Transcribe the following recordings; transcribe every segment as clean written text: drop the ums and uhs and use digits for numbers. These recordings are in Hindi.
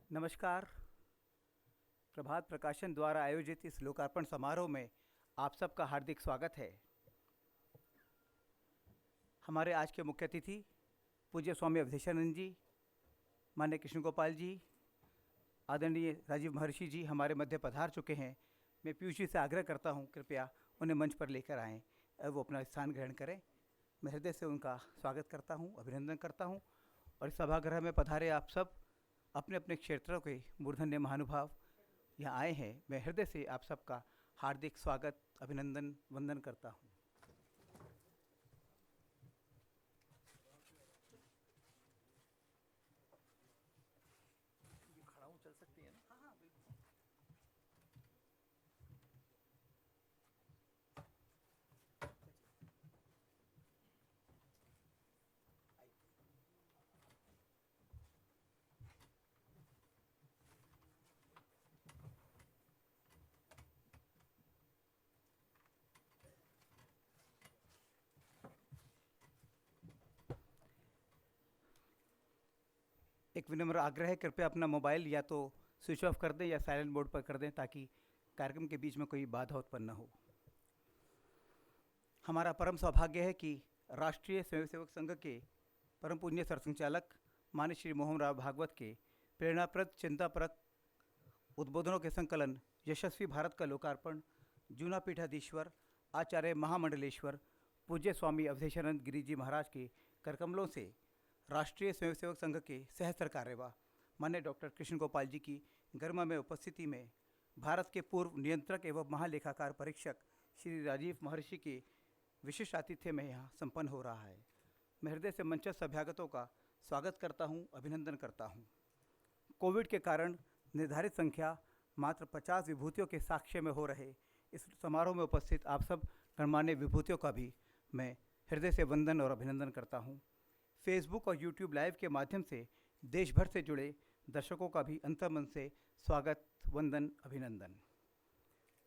नमस्कार। प्रभात प्रकाशन द्वारा आयोजित इस लोकार्पण समारोह में आप सबका हार्दिक स्वागत है। हमारे आज के मुख्य अतिथि पूज्य स्वामी अवधेशानंद जी, मान्य कृष्ण गोपाल जी, आदरणीय राजीव महर्षि जी हमारे मध्य पधार चुके हैं। मैं पीयूष जी से आग्रह करता हूं, कृपया उन्हें मंच पर लेकर आएँ और वो अपना स्थान ग्रहण करें। मैं हृदय से उनका स्वागत करता हूं, अभिनंदन करता हूं। और इस सभागृह में पधारे आप सब अपने अपने क्षेत्रों के मूर्धन्य महानुभाव यहाँ आए हैं। मैं हृदय से आप सबका हार्दिक स्वागत, अभिनंदन, वंदन करता हूँ। खड़ा हूँ, चल सकती है ना? हाँ हाँ बिल्कुल। एक विनम्र आग्रह है, कृपया अपना मोबाइल या तो स्विच ऑफ कर दें या साइलेंट मोड पर कर दें ताकि कार्यक्रम के बीच में कोई बाधा उत्पन्न न हो। हमारा परम सौभाग्य है कि राष्ट्रीय स्वयंसेवक संघ के परम पूज्य सरसंचालक माननीय श्री मोहन राव भागवत के प्रेरणाप्रद चिंतापरक उद्बोधनों के संकलन यशस्वी भारत का लोकार्पण जूना पीठाधीश्वर आचार्य महामंडलेश्वर पूज्य स्वामी अवधेशानंद गिरी जी महाराज के करकमलों से राष्ट्रीय स्वयंसेवक संघ के सहस्त्र कार्यवाह मान्य डॉक्टर कृष्ण गोपाल जी की गरिमामय उपस्थिति में भारत के पूर्व नियंत्रक एवं महालेखाकार परीक्षक श्री राजीव महर्षि के विशिष्ट आतिथ्य में यहाँ संपन्न हो रहा है। मैं हृदय से मंचस्थ अभ्यागतों का स्वागत करता हूँ, अभिनंदन करता हूँ। कोविड के कारण निर्धारित संख्या मात्र 50 विभूतियों के साक्ष्य में हो रहे इस समारोह में उपस्थित आप सब गणमान्य विभूतियों का भी मैं हृदय से वंदन और अभिनंदन करता हूँ। फेसबुक और यूट्यूब लाइव के माध्यम से देश भर से जुड़े दर्शकों का भी अंतर्मन से स्वागत, वंदन, अभिनंदन।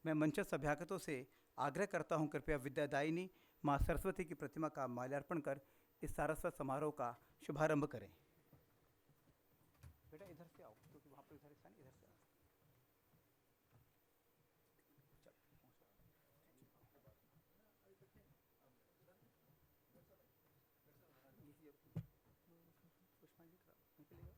मैं मंचस्थ अभ्यागतों से आग्रह करता हूं, कृपया विद्यादायिनी माँ सरस्वती की प्रतिमा का माल्यार्पण कर इस सारस्वत समारोह का शुभारंभ करें। बेटा इधर से आओ, क्योंकि वहाँ पर इधर स्थान, इधर से आओ। पुष्पांजलि करा, निकलेगा।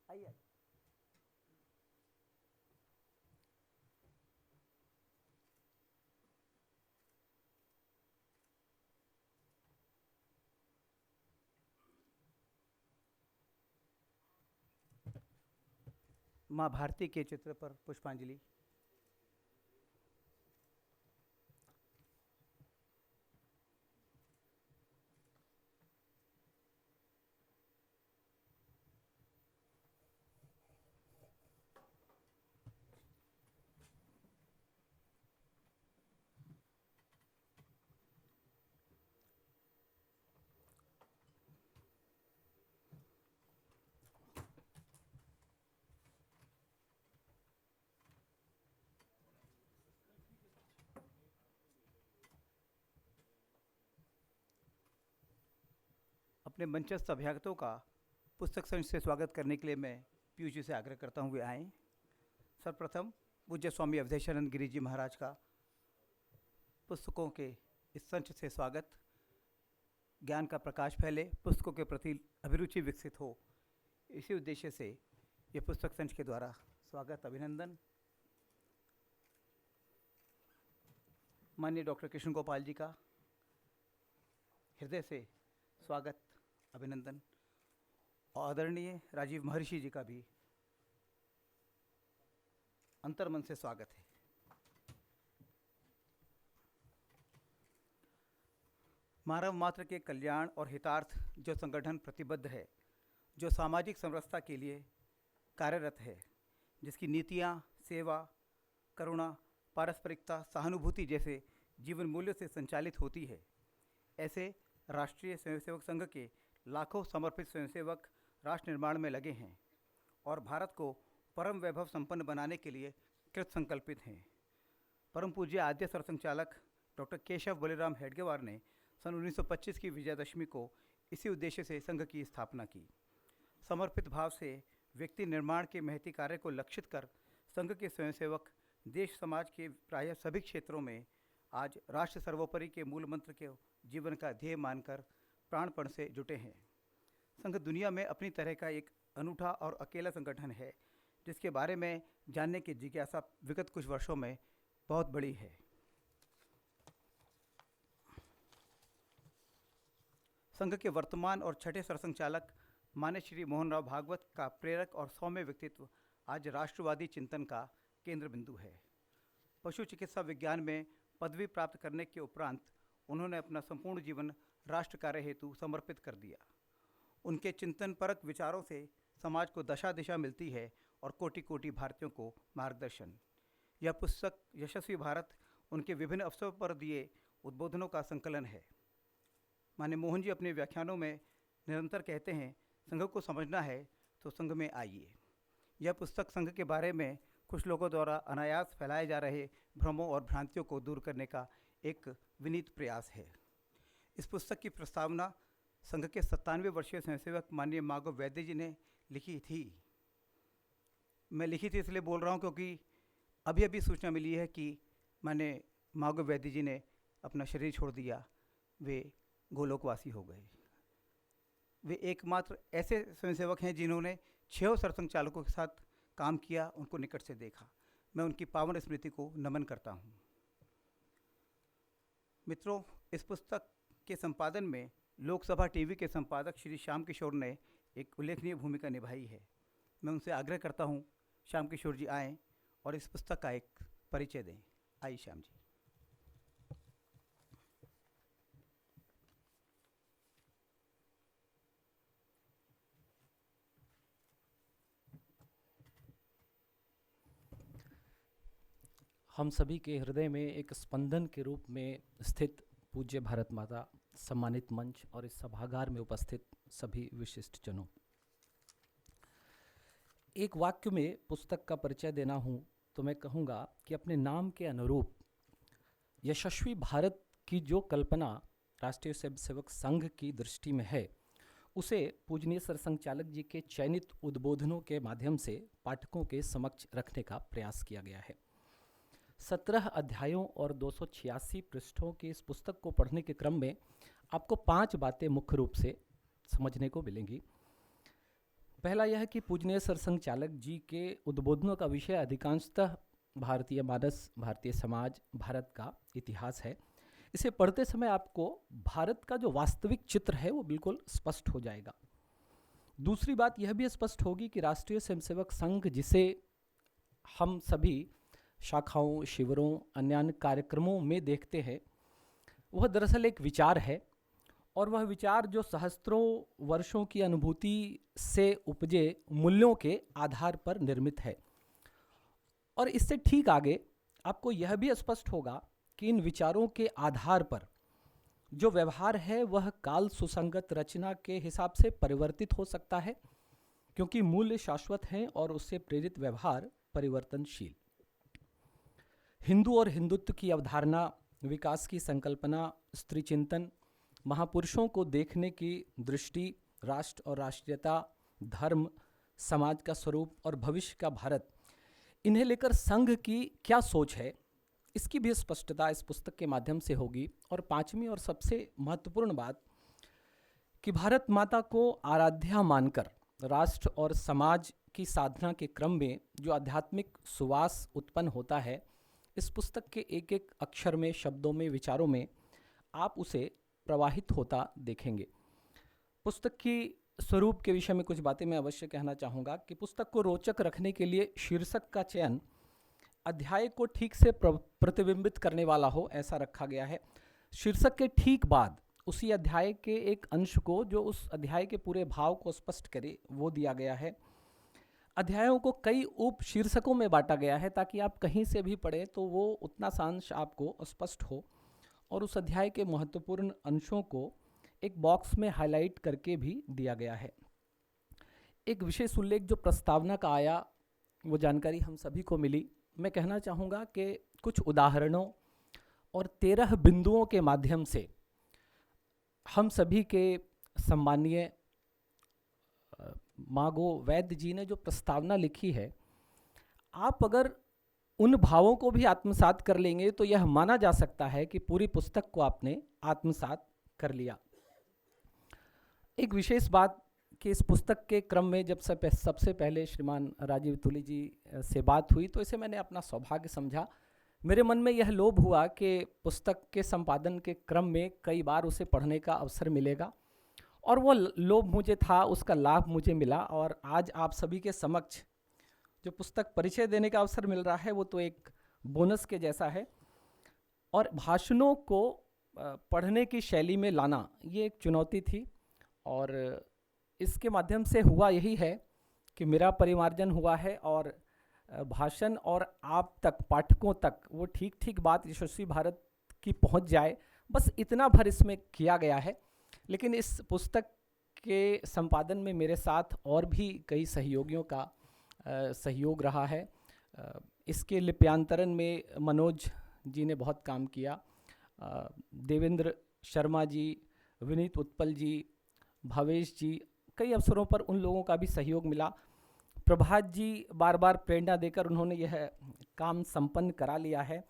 आइए। माँ भारती के चित्र पर पुष्पांजलि। अपने मंचस्थ अभ्यागतों का पुस्तक संघ से स्वागत करने के लिए मैं पीयूष जी से आग्रह करता हूँ वे आएँ। सर्वप्रथम पूज्य स्वामी अवधेशानंद गिरी जी महाराज का पुस्तकों के इस संच से स्वागत। ज्ञान का प्रकाश फैले, पुस्तकों के प्रति अभिरुचि विकसित हो, इसी उद्देश्य से ये पुस्तक संच के द्वारा स्वागत, अभिनंदन। माननीय डॉक्टर कृष्ण गोपाल जी का हृदय से स्वागत, अभिनंदन। और आदरणीय राजीव महर्षि जी का भी अंतर्मन से स्वागत है। मानव मात्र के कल्याण और हितार्थ जो संगठन प्रतिबद्ध है, जो सामाजिक समरसता के लिए कार्यरत है, जिसकी नीतियाँ सेवा, करुणा, पारस्परिकता, सहानुभूति जैसे जीवन मूल्यों से संचालित होती है, ऐसे राष्ट्रीय स्वयंसेवक संघ के लाखों समर्पित स्वयंसेवक राष्ट्र निर्माण में लगे हैं और भारत को परम वैभव संपन्न बनाने के लिए कृत संकल्पित हैं। परम पूज्य आद्य सरसंघचालक डॉक्टर केशव बलिराम हेडगेवार ने सन 1925 की विजयादशमी को इसी उद्देश्य से संघ की स्थापना की। समर्पित भाव से व्यक्ति निर्माण के महती कार्य को लक्षित कर संघ के स्वयंसेवक देश समाज के प्रायः सभी क्षेत्रों में आज राष्ट्र सर्वोपरि के मूल मंत्र के जीवन का ध्येय मानकर प्राणपण से जुटे हैं। संघ दुनिया में अपनी तरह का एक अनूठा और अकेला संगठन है जिसके बारे में जानने की जिज्ञासा विगत कुछ वर्षों में बहुत बड़ी है। संघ के वर्तमान और छठे सरसंघचालक मान्य श्री मोहन राव भागवत का प्रेरक और सौम्य व्यक्तित्व आज राष्ट्रवादी चिंतन का केंद्र बिंदु है। पशु चिकित्सा विज्ञान में पदवी प्राप्त करने के उपरांत उन्होंने अपना संपूर्ण जीवन राष्ट्र कार्य हेतु समर्पित कर दिया। उनके चिंतन परक विचारों से समाज को दशा दिशा मिलती है और कोटि कोटि भारतीयों को मार्गदर्शन। यह पुस्तक यशस्वी भारत उनके विभिन्न अवसरों पर दिए उद्बोधनों का संकलन है। मान्य मोहन जी अपने व्याख्यानों में निरंतर कहते हैं, संघ को समझना है तो संघ में आइए। यह पुस्तक संघ के बारे में कुछ लोगों द्वारा अनायास फैलाए जा रहे भ्रमों और भ्रांतियों को दूर करने का एक विनीत प्रयास है। इस पुस्तक की प्रस्तावना संघ के 97वें वर्षीय स्वयंसेवक माननीय माधव वैद्य जी ने लिखी थी। मैं लिखी थी इसलिए बोल रहा हूँ क्योंकि अभी अभी सूचना मिली है कि माननीय माधव वैद्य जी ने अपना शरीर छोड़ दिया, वे गोलोकवासी हो गए। वे एकमात्र ऐसे स्वयंसेवक हैं जिन्होंने 6 सरसंघचालकों के साथ काम किया, उनको निकट से देखा। मैं उनकी पावन स्मृति को नमन करता हूँ। मित्रों, इस पुस्तक के संपादन में लोकसभा टीवी के संपादक श्री श्याम किशोर ने एक उल्लेखनीय भूमिका निभाई है। मैं उनसे आग्रह करता हूँ श्याम किशोर जी आएँ और इस पुस्तक का एक परिचय दें। आइए श्याम जी। हम सभी के हृदय में एक स्पंदन के रूप में स्थित पूज्य भारत माता, सम्मानित मंच और इस सभागार में उपस्थित सभी विशिष्ट जनों, एक वाक्य में पुस्तक का परिचय देना हूँ तो मैं कहूँगा कि अपने नाम के अनुरूप यशस्वी भारत की जो कल्पना राष्ट्रीय स्वयंसेवक संघ की दृष्टि में है, उसे पूजनीय सरसंघचालक जी के चयनित उद्बोधनों के माध्यम से पाठकों के समक्ष रखने का प्रयास किया गया है। 17 अध्यायों और 286 पृष्ठों की इस पुस्तक को पढ़ने के क्रम में आपको 5 बातें मुख्य रूप से समझने को मिलेंगी। पहला यह कि पूजनीय सरसंघचालक जी के उद्बोधनों का विषय अधिकांशतः भारतीय मानस, भारतीय समाज, भारत का इतिहास है। इसे पढ़ते समय आपको भारत का जो वास्तविक चित्र है वो बिल्कुल स्पष्ट हो जाएगा। दूसरी बात यह भी स्पष्ट होगी कि राष्ट्रीय स्वयंसेवक संघ, जिसे हम सभी शाखाओं, शिविरों, अन्य कार्यक्रमों में देखते हैं, वह दरअसल एक विचार है और वह विचार जो सहस्त्रों वर्षों की अनुभूति से उपजे मूल्यों के आधार पर निर्मित है। और इससे ठीक आगे आपको यह भी स्पष्ट होगा कि इन विचारों के आधार पर जो व्यवहार है वह काल सुसंगत रचना के हिसाब से परिवर्तित हो सकता है, क्योंकि मूल्य शाश्वत हैं और उससे प्रेरित व्यवहार परिवर्तनशील। हिंदू और हिंदुत्व की अवधारणा, विकास की संकल्पना, स्त्री चिंतन, महापुरुषों को देखने की दृष्टि, राष्ट्र और राष्ट्रीयता, धर्म, समाज का स्वरूप और भविष्य का भारत, इन्हें लेकर संघ की क्या सोच है, इसकी भी स्पष्टता इस पुस्तक के माध्यम से होगी। और 5वीं और सबसे महत्वपूर्ण बात कि भारत माता को आराध्या मानकर राष्ट्र और समाज की साधना के क्रम में जो आध्यात्मिक सुवास उत्पन्न होता है, इस पुस्तक के एक एक अक्षर में, शब्दों में, विचारों में आप उसे प्रवाहित होता देखेंगे। पुस्तक की स्वरूप के विषय में कुछ बातें मैं अवश्य कहना चाहूँगा कि पुस्तक को रोचक रखने के लिए शीर्षक का चयन अध्याय को ठीक से प्रतिबिंबित करने वाला हो, ऐसा रखा गया है। शीर्षक के ठीक बाद उसी अध्याय के एक अंश को जो उस अध्याय के पूरे भाव को स्पष्ट करे, वो दिया गया है। अध्यायों को कई उप शीर्षकों में बांटा गया है ताकि आप कहीं से भी पढ़ें तो वो उतना सा अंश आपको स्पष्ट हो और उस अध्याय के महत्वपूर्ण अंशों को एक बॉक्स में हाईलाइट करके भी दिया गया है। एक विशेष उल्लेख जो प्रस्तावना का आया, वो जानकारी हम सभी को मिली। मैं कहना चाहूँगा कि कुछ उदाहरणों और 13 बिंदुओं के माध्यम से हम सभी के सम्मानीय मागो वैद्य जी ने जो प्रस्तावना लिखी है, आप अगर उन भावों को भी आत्मसात कर लेंगे तो यह माना जा सकता है कि पूरी पुस्तक को आपने आत्मसात कर लिया। एक विशेष बात कि इस पुस्तक के क्रम में जब सबसे पहले श्रीमान राजीव तुली जी से बात हुई तो इसे मैंने अपना सौभाग्य समझा। मेरे मन में यह लोभ हुआ कि पुस्तक के संपादन के क्रम में कई बार उसे पढ़ने का अवसर मिलेगा, और वो लोभ मुझे था, उसका लाभ मुझे मिला। और आज आप सभी के समक्ष जो पुस्तक परिचय देने का अवसर मिल रहा है वो तो एक बोनस के जैसा है। और भाषणों को पढ़ने की शैली में लाना ये एक चुनौती थी, और इसके माध्यम से हुआ यही है कि मेरा परिमार्जन हुआ है और भाषण और आप तक, पाठकों तक वो ठीक ठीक बात यशस्वी भारत की पहुंच जाए, बस इतना भर इसमें किया गया है। लेकिन इस पुस्तक के संपादन में मेरे साथ और भी कई सहयोगियों का सहयोग रहा है। इसके लिप्यांतरण में मनोज जी ने बहुत काम किया, देवेंद्र शर्मा जी, विनीत उत्पल जी, भावेश जी, कई अवसरों पर उन लोगों का भी सहयोग मिला। प्रभात जी बार बार प्रेरणा देकर उन्होंने यह काम संपन्न करा लिया है।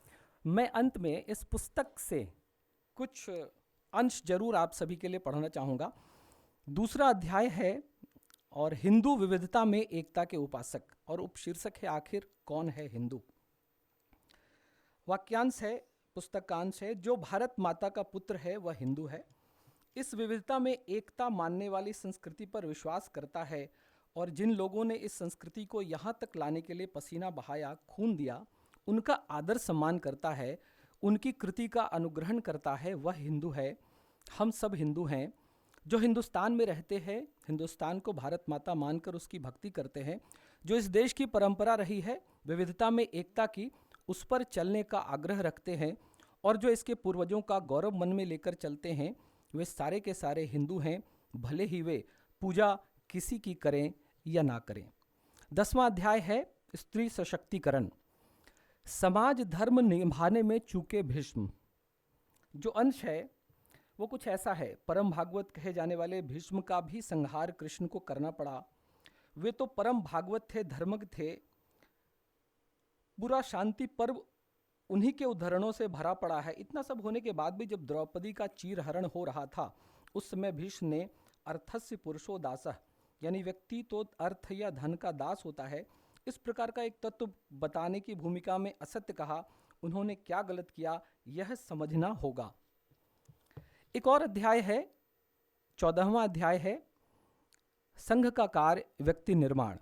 मैं अंत में इस पुस्तक से कुछ अंश जरूर आप सभी के लिए पढ़ना चाहूँगा। दूसरा अध्याय है और हिंदू विविधता में एकता के उपासक, और उपशीर्षक है आखिर कौन है हिंदू। वाक्यांश है, पुस्तक का अंश है, जो भारत माता का पुत्र है वह हिंदू है। इस विविधता में एकता मानने वाली संस्कृति पर विश्वास करता है, और जिन लोगों ने इस संस्कृति को यहाँ तक लाने के लिए पसीना बहाया, खून दिया, उनका आदर सम्मान करता है, उनकी कृति का अनुग्रहण करता है, वह हिंदू है। हम सब हिंदू हैं। जो हिंदुस्तान में रहते हैं, हिंदुस्तान को भारत माता मानकर उसकी भक्ति करते हैं, जो इस देश की परंपरा रही है विविधता में एकता की, उस पर चलने का आग्रह रखते हैं, और जो इसके पूर्वजों का गौरव मन में लेकर चलते हैं, वे सारे के सारे हिंदू हैं, भले ही वे पूजा किसी की करें या ना करें। 10वां अध्याय है स्त्री सशक्तिकरण। समाज धर्म निभाने में चूके भीष्म। जो अंश है वो कुछ ऐसा है, परम भागवत कहे जाने वाले भीष्म का भी संहार कृष्ण को करना पड़ा। वे तो परम भागवत थे, धर्मज्ञ थे। पूरा शांति पर्व उन्हीं के उदाहरणों से भरा पड़ा है। इतना सब होने के बाद भी जब द्रौपदी का चीरहरण हो रहा था, उस समय भीष्म ने अर्थस्य पुरुषो दासः, यानी व्यक्ति तो अर्थ या धन का दास होता है, इस प्रकार का एक तत्व बताने की भूमिका में असत्य कहा। उन्होंने क्या गलत किया यह समझना होगा। एक और अध्याय है, 14वां अध्याय है संघ का कार्य व्यक्ति निर्माण,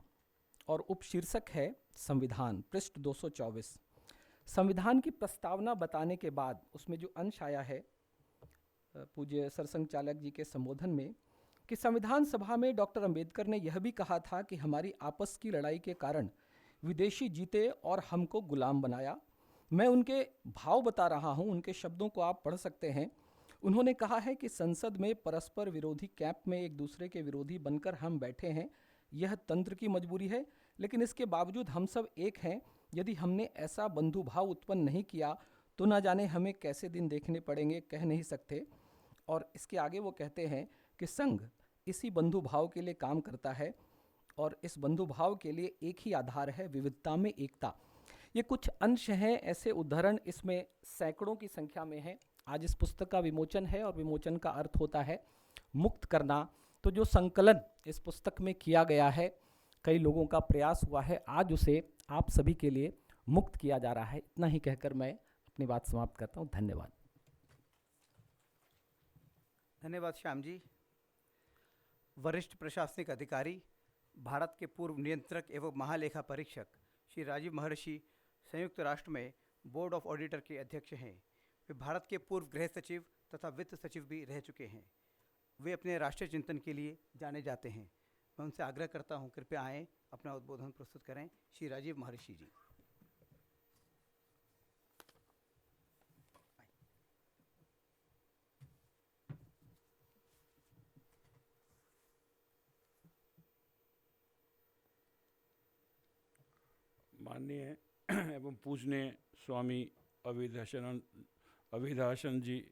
और उपशीर्षक है संविधान, पृष्ठ 224। संविधान की प्रस्तावना बताने के बाद उसमें जो अंश आया है पूज्य सरसंघ चालक जी के संबोधन में, कि संविधान सभा में डॉक्टर अंबेडकर ने यह भी कहा था कि हमारी आपस की लड़ाई के कारण विदेशी जीते और हमको गुलाम बनाया। मैं उनके भाव बता रहा हूं, उनके शब्दों को आप पढ़ सकते हैं। उन्होंने कहा है कि संसद में परस्पर विरोधी कैंप में एक दूसरे के विरोधी बनकर हम बैठे हैं। यह तंत्र की मजबूरी है, लेकिन इसके बावजूद हम सब एक हैं। यदि हमने ऐसा बंधुभाव उत्पन्न नहीं किया तो ना जाने हमें कैसे दिन देखने पड़ेंगे, कह नहीं सकते। और इसके आगे वो कहते हैं कि संघ इसी बंधुभाव के लिए काम करता है, और इस बंधुभाव के लिए एक ही आधार है, विविधता में एकता। ये कुछ अंश हैं, ऐसे उदाहरण इसमें सैकड़ों की संख्या में हैं। आज इस पुस्तक का विमोचन है, और विमोचन का अर्थ होता है मुक्त करना। तो जो संकलन इस पुस्तक में किया गया है, कई लोगों का प्रयास हुआ है, आज उसे आप सभी के लिए मुक्त किया जा रहा है। इतना ही कहकर मैं अपनी बात समाप्त करता हूँ। धन्यवाद। धन्यवाद श्याम जी। वरिष्ठ प्रशासनिक अधिकारी, भारत के पूर्व नियंत्रक एवं महालेखा परीक्षक श्री राजीव महर्षि संयुक्त राष्ट्र में बोर्ड ऑफ ऑडिटर के अध्यक्ष हैं। वे भारत के पूर्व गृह सचिव तथा वित्त सचिव भी रह चुके हैं। वे अपने राष्ट्रीय चिंतन के लिए जाने जाते हैं। मैं उनसे आग्रह करता हूं, कृपया आएँ, अपना उद्बोधन प्रस्तुत करें। श्री राजीव महर्षि जी। माननीय एवं पूजनीय स्वामी अभिधाशन जी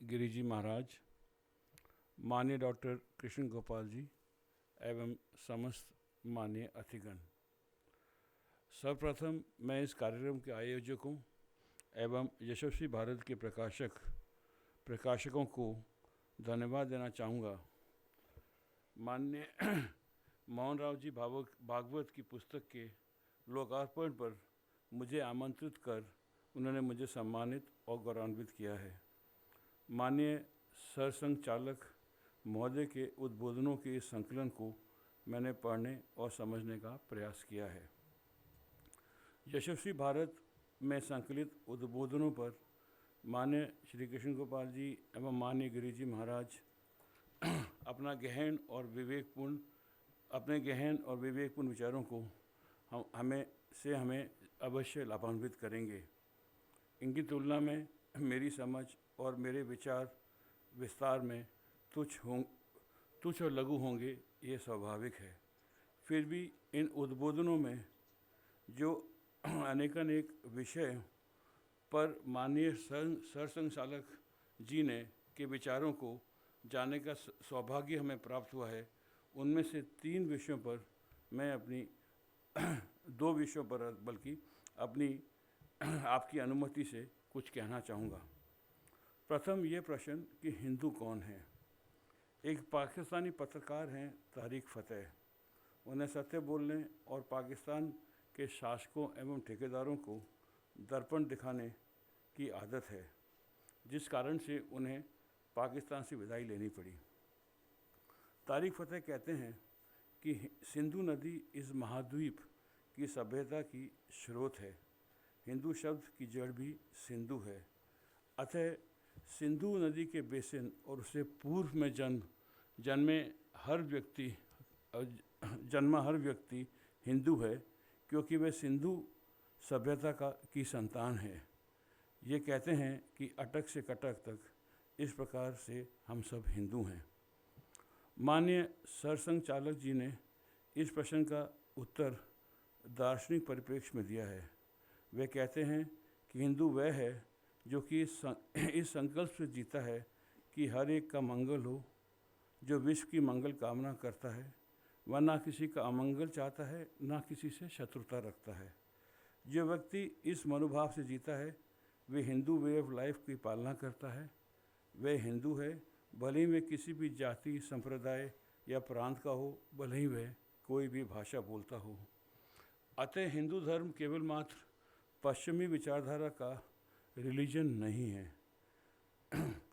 गिरी जी महाराज, माननीय डॉक्टर कृष्ण गोपाल जी एवं समस्त माननीय अतिथिगण, सर्वप्रथम मैं इस कार्यक्रम के आयोजकों एवं यशस्वी भारत के प्रकाशकों को धन्यवाद देना चाहूँगा। माननीय मोहन राव जी भागवत की पुस्तक के लोकार्पण पर मुझे आमंत्रित कर उन्होंने मुझे सम्मानित और गौरवान्वित किया है। माननीय सरसंघ चालक महोदय के उद्बोधनों के इस संकलन को मैंने पढ़ने और समझने का प्रयास किया है। यशस्वी भारत में संकलित उद्बोधनों पर माननीय श्री कृष्ण गोपाल जी एवं माननीय गिरी जी महाराज अपने गहन और विवेकपूर्ण विचारों को हमें अवश्य लाभान्वित करेंगे। इनकी तुलना में मेरी समझ और मेरे विचार विस्तार में तुच्छ और लघु होंगे, ये स्वाभाविक है। फिर भी इन उद्बोधनों में जो अनेकानेक विषय पर माननीय सरसंघ चालक जी ने के विचारों को जानने का सौभाग्य हमें प्राप्त हुआ है, उनमें से 3 विषयों पर मैं अपनी 2 विषयों पर बल्कि अपनी आपकी अनुमति से कुछ कहना चाहूँगा। प्रथम ये प्रश्न कि हिंदू कौन है। एक पाकिस्तानी पत्रकार हैं तारिक फ़तेह, उन्हें सत्य बोलने और पाकिस्तान के शासकों एवं ठेकेदारों को दर्पण दिखाने की आदत है, जिस कारण से उन्हें पाकिस्तान से विदाई लेनी पड़ी। तारिक फ़तेह कहते हैं कि सिंधु नदी इस महाद्वीप की सभ्यता की स्रोत है। हिंदू शब्द की जड़ भी सिंधु है। अतः सिंधु नदी के बेसिन और उससे पूर्व में जन्मा हर व्यक्ति हिंदू है, क्योंकि वह सिंधु सभ्यता की संतान है। ये कहते हैं कि अटक से कटक तक इस प्रकार से हम सब हिंदू हैं। माननीय सरसंघ चालक जी ने इस प्रश्न का उत्तर दार्शनिक परिप्रेक्ष्य में दिया है। वे कहते हैं कि हिंदू वह है जो कि इस संकल्प से जीता है कि हर एक का मंगल हो, जो विश्व की मंगल कामना करता है, वह ना किसी का अमंगल चाहता है, ना किसी से शत्रुता रखता है। जो व्यक्ति इस मनोभाव से जीता है, वे हिंदू वे ऑफ लाइफ की पालना करता है। वह हिंदू है, भले ही वह किसी भी जाति, संप्रदाय या प्रांत का हो, भले ही वह कोई भी भाषा बोलता हो। अतः हिंदू धर्म केवल मात्र पश्चिमी विचारधारा का रिलीजन नहीं है,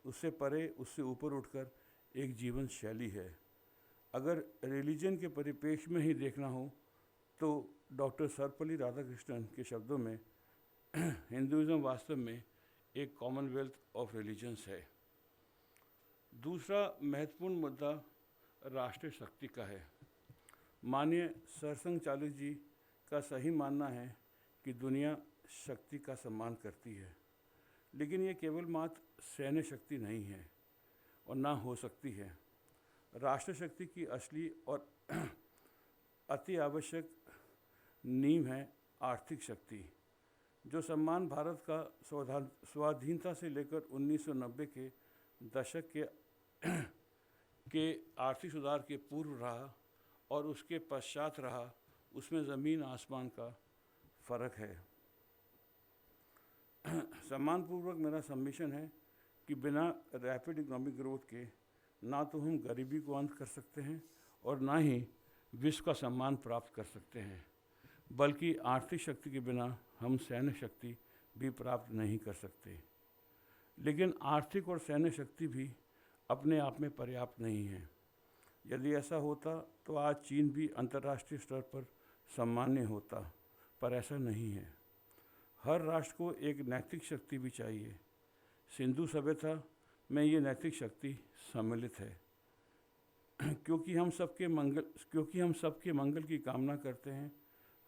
उससे परे, उससे ऊपर उठकर एक जीवन शैली है। अगर रिलीजन के परिप्रेक्ष्य में ही देखना हो तो डॉक्टर सर्वपल्ली राधाकृष्णन के शब्दों में हिंदुइज्म वास्तव में एक कॉमनवेल्थ ऑफ रिलीजन्स है। दूसरा महत्वपूर्ण मुद्दा राष्ट्रीय शक्ति का है। माननीय सरसंघ चालक जी का सही मानना है कि दुनिया शक्ति का सम्मान करती है, लेकिन ये केवल मात्र सैन्य शक्ति नहीं है और ना हो सकती है। राष्ट्र शक्ति की असली और अति आवश्यक नींव है आर्थिक शक्ति, जो सम्मान भारत का स्वाधीनता से लेकर 1990 के दशक के आर्थिक सुधार के पूर्व रहा और उसके पश्चात रहा, उसमें ज़मीन आसमान का फ़र्क है। सम्मानपूर्वक मेरा सबमिशन है कि बिना रैपिड इकोनॉमिक ग्रोथ के ना तो हम गरीबी को अंत कर सकते हैं और ना ही विश्व का सम्मान प्राप्त कर सकते हैं, बल्कि आर्थिक शक्ति के बिना हम सैन्य शक्ति भी प्राप्त नहीं कर सकते। लेकिन आर्थिक और सैन्य शक्ति भी अपने आप में पर्याप्त नहीं है। यदि ऐसा होता तो आज चीन भी अंतर्राष्ट्रीय स्तर पर सम्मान्य होता, पर ऐसा नहीं है। हर राष्ट्र को एक नैतिक शक्ति भी चाहिए। सिंधु सभ्यता में ये नैतिक शक्ति सम्मिलित है, क्योंकि हम सबके मंगल की कामना करते हैं।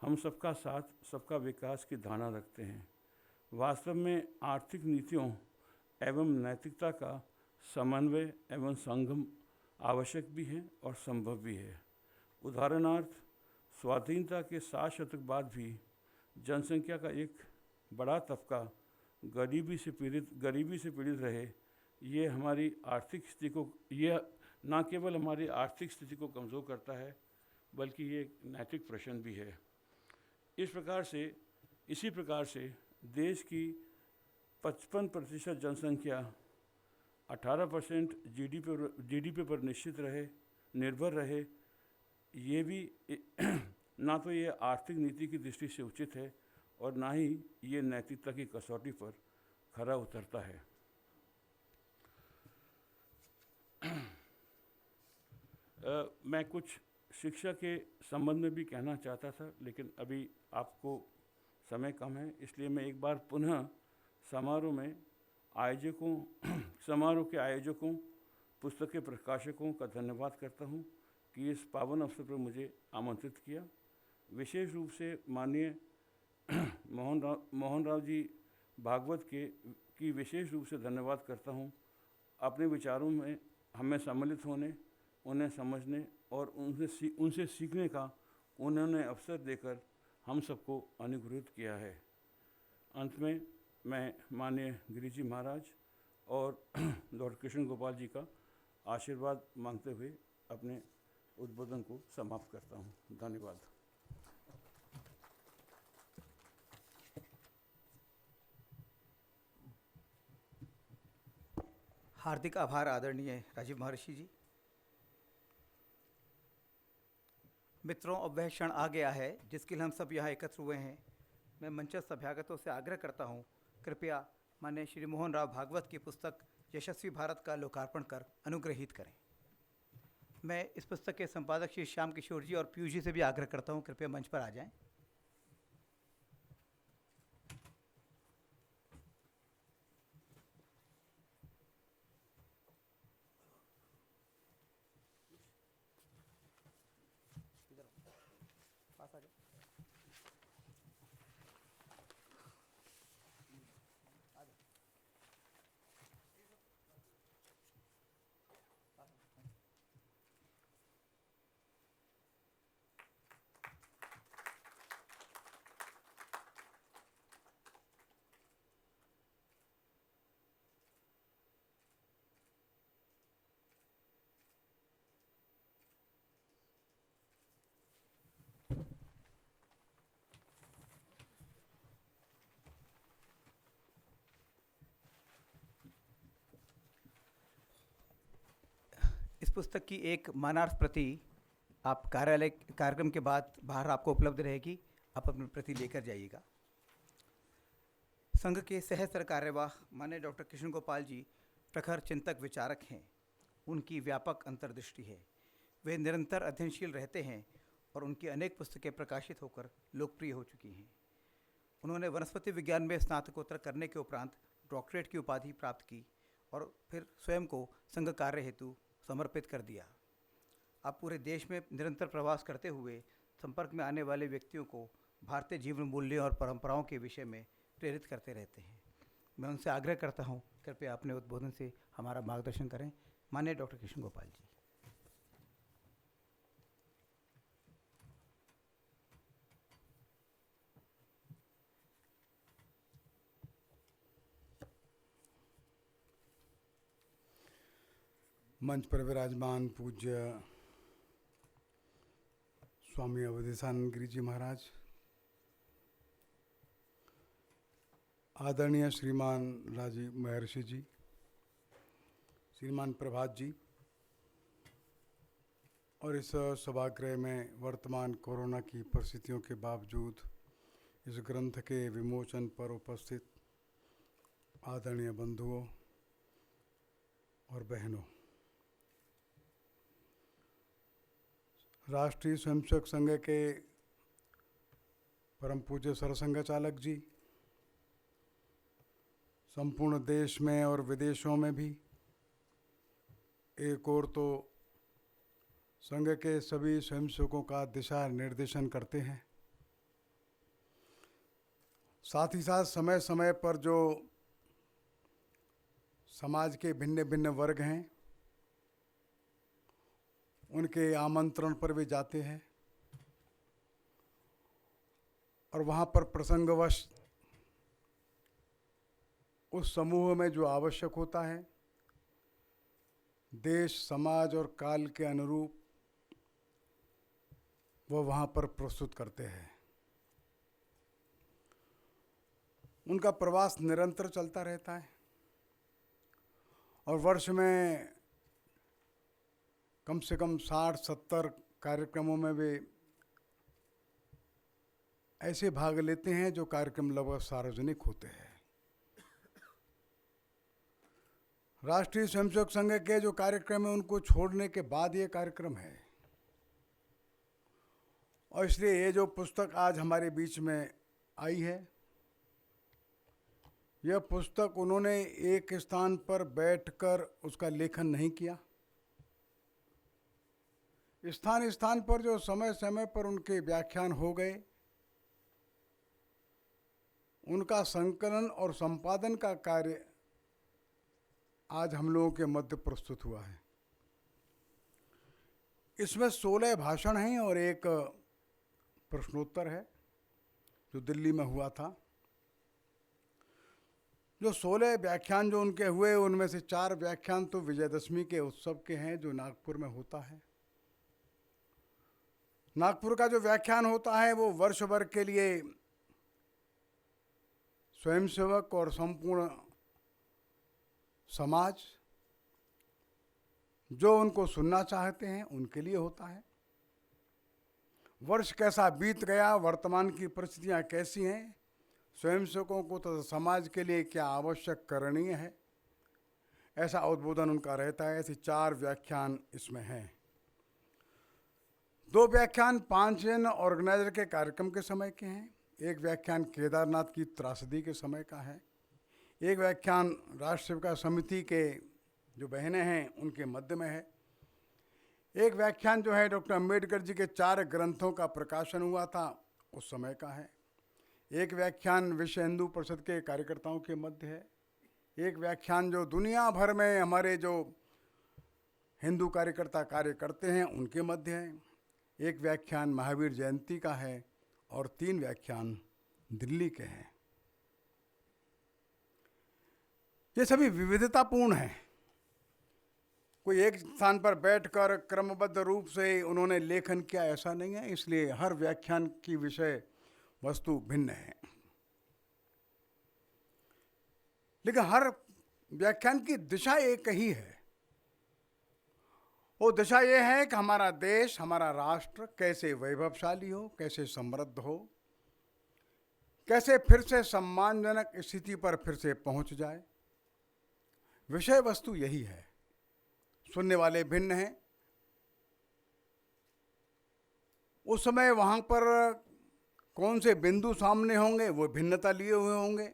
हम सबका साथ, सबका विकास की धारणा रखते हैं। वास्तव में आर्थिक नीतियों एवं नैतिकता का समन्वय एवं संगम आवश्यक भी है और संभव भी है। उदाहरणार्थ, स्वाधीनता के 7 शतक बाद भी जनसंख्या का एक बड़ा तबका गरीबी से पीड़ित रहे, ये हमारी आर्थिक स्थिति को, ये न केवल हमारी आर्थिक स्थिति को कमज़ोर करता है बल्कि ये एक नैतिक प्रश्न भी है। इसी प्रकार से देश की 55% जनसंख्या 18% जीडीपी पर निर्भर रहे, ये भी ना तो ये आर्थिक नीति की दृष्टि से उचित है और ना ही ये नैतिकता की कसौटी पर खरा उतरता है। मैं कुछ शिक्षा के संबंध में भी कहना चाहता था, लेकिन अभी आपको समय कम है, इसलिए मैं एक बार पुनः समारोह के आयोजकों, पुस्तक के प्रकाशकों का धन्यवाद करता हूँ कि इस पावन अवसर पर मुझे आमंत्रित किया। विशेष रूप से माननीय मोहन राव जी भागवत की विशेष रूप से धन्यवाद करता हूँ। अपने विचारों में हमें सम्मिलित होने, उन्हें समझने और उनसे सीखने का उन्होंने अवसर देकर हम सबको अनुग्रहित किया है। अंत में मैं माननीय गिरीश जी महाराज और डॉक्टर कृष्ण गोपाल जी का आशीर्वाद मांगते हुए अपने उद्बोधन को समाप्त करता हूँ। धन्यवाद। हार्दिक आभार आदरणीय राजीव महर्षि जी। मित्रों, अब वह क्षण आ गया है जिसके लिए हम सब यहाँ एकत्र हुए हैं। मैं मंचस्थ अभ्यागतों से आग्रह करता हूँ, कृपया माननीय श्री मोहन राव भागवत की पुस्तक यशस्वी भारत का लोकार्पण कर अनुग्रहित करें। मैं इस पुस्तक के संपादक श्री श्याम किशोर जी और पीयूष जी से भी आग्रह करता हूँ, कृपया मंच पर आ जाएं। पास आ जाओ। इस पुस्तक की एक मानार्थ प्रति आप कार्यक्रम के बाद बाहर आपको उपलब्ध रहेगी, आप अपनी प्रति लेकर जाइएगा। संघ के सहस्त्र कार्यवाह माननीय डॉक्टर कृष्ण गोपाल जी प्रखर चिंतक विचारक हैं। उनकी व्यापक अंतर्दृष्टि है। वे निरंतर अध्ययनशील रहते हैं और उनकी अनेक पुस्तकें प्रकाशित होकर लोकप्रिय हो चुकी हैं। उन्होंने वनस्पति विज्ञान में स्नातकोत्तर करने के उपरांत डॉक्टरेट की उपाधि प्राप्त की और फिर स्वयं को संघ कार्य हेतु समर्पित कर दिया। आप पूरे देश में निरंतर प्रवास करते हुए संपर्क में आने वाले व्यक्तियों को भारतीय जीवन मूल्यों और परंपराओं के विषय में प्रेरित करते रहते हैं। मैं उनसे आग्रह करता हूं, कृपया अपने उद्बोधन से हमारा मार्गदर्शन करें। माननीय डॉक्टर कृष्ण गोपाल जी। मंच पर विराजमान पूज्य स्वामी अवधेशानंद गिरी जी महाराज, आदरणीय श्रीमान राजीव महर्षि जी, श्रीमान प्रभात जी और इस सभागृह में वर्तमान कोरोना की परिस्थितियों के बावजूद इस ग्रंथ के विमोचन पर उपस्थित आदरणीय बंधुओं और बहनों, राष्ट्रीय स्वयंसेवक संघ के परम पूज्य सरसंघ चालक जी, संपूर्ण देश में और विदेशों में भी एक और तो संघ के सभी स्वयंसेवकों का दिशा निर्देशन करते हैं, साथ ही साथ समय समय पर जो समाज के भिन्न भिन्न वर्ग हैं उनके आमंत्रण पर भी जाते हैं और वहाँ पर प्रसंगवश उस समूह में जो आवश्यक होता है, देश, समाज और काल के अनुरूप वो वहाँ पर प्रस्तुत करते हैं। उनका प्रवास निरंतर चलता रहता है और वर्ष में कम से कम 60-70 कार्यक्रमों में वे ऐसे भाग लेते हैं जो कार्यक्रम लगभग सार्वजनिक होते हैं। राष्ट्रीय स्वयंसेवक संघ के जो कार्यक्रम है उनको छोड़ने के बाद ये कार्यक्रम है, और इसलिए ये जो पुस्तक आज हमारे बीच में आई है, यह पुस्तक उन्होंने एक स्थान पर बैठकर उसका लेखन नहीं किया। स्थान स्थान पर जो समय समय पर उनके व्याख्यान हो गए, उनका संकलन और संपादन का कार्य आज हम लोगों के मध्य प्रस्तुत हुआ है। इसमें 16 भाषण हैं और एक प्रश्नोत्तर है जो दिल्ली में हुआ था। जो 16 व्याख्यान जो उनके हुए, उनमें से 4 व्याख्यान तो विजयदशमी के उत्सव के हैं जो नागपुर में होता है। नागपुर का जो व्याख्यान होता है वो वर्ष भर के लिए स्वयंसेवक और संपूर्ण समाज जो उनको सुनना चाहते हैं उनके लिए होता है। वर्ष कैसा बीत गया, वर्तमान की परिस्थितियां कैसी हैं, स्वयंसेवकों को तथा समाज के लिए क्या आवश्यक करणीय है, ऐसा उद्बोधन उनका रहता है। ऐसे 4 व्याख्यान इसमें हैं। 2 व्याख्यान 5 जन ऑर्गेनाइजर के कार्यक्रम के समय के हैं। एक व्याख्यान केदारनाथ की त्रासदी के समय का है। एक व्याख्यान राष्ट्र सेविका समिति के जो बहनें हैं उनके मध्य में है। एक व्याख्यान जो है डॉक्टर अम्बेडकर जी के 4 ग्रंथों का प्रकाशन हुआ था उस समय का है। एक व्याख्यान विश्व हिंदू परिषद के कार्यकर्ताओं के मध्य है। एक व्याख्यान जो दुनिया भर में हमारे जो हिंदू कार्यकर्ता कार्य करते हैं उनके मध्य है। एक व्याख्यान महावीर जयंती का है और 3 व्याख्यान दिल्ली के हैं। ये सभी विविधतापूर्ण हैं। कोई एक स्थान पर बैठकर क्रमबद्ध रूप से उन्होंने लेखन किया ऐसा नहीं है, इसलिए हर व्याख्यान की विषय वस्तु भिन्न है। लेकिन हर व्याख्यान की दिशा एक ही है। वो दिशा ये है कि हमारा देश, हमारा राष्ट्र कैसे वैभवशाली हो, कैसे समृद्ध हो, कैसे फिर से सम्मानजनक स्थिति पर फिर से पहुंच जाए। विषय वस्तु यही है। सुनने वाले भिन्न हैं। उस समय वहां पर कौन से बिंदु सामने होंगे वो भिन्नता लिए हुए होंगे,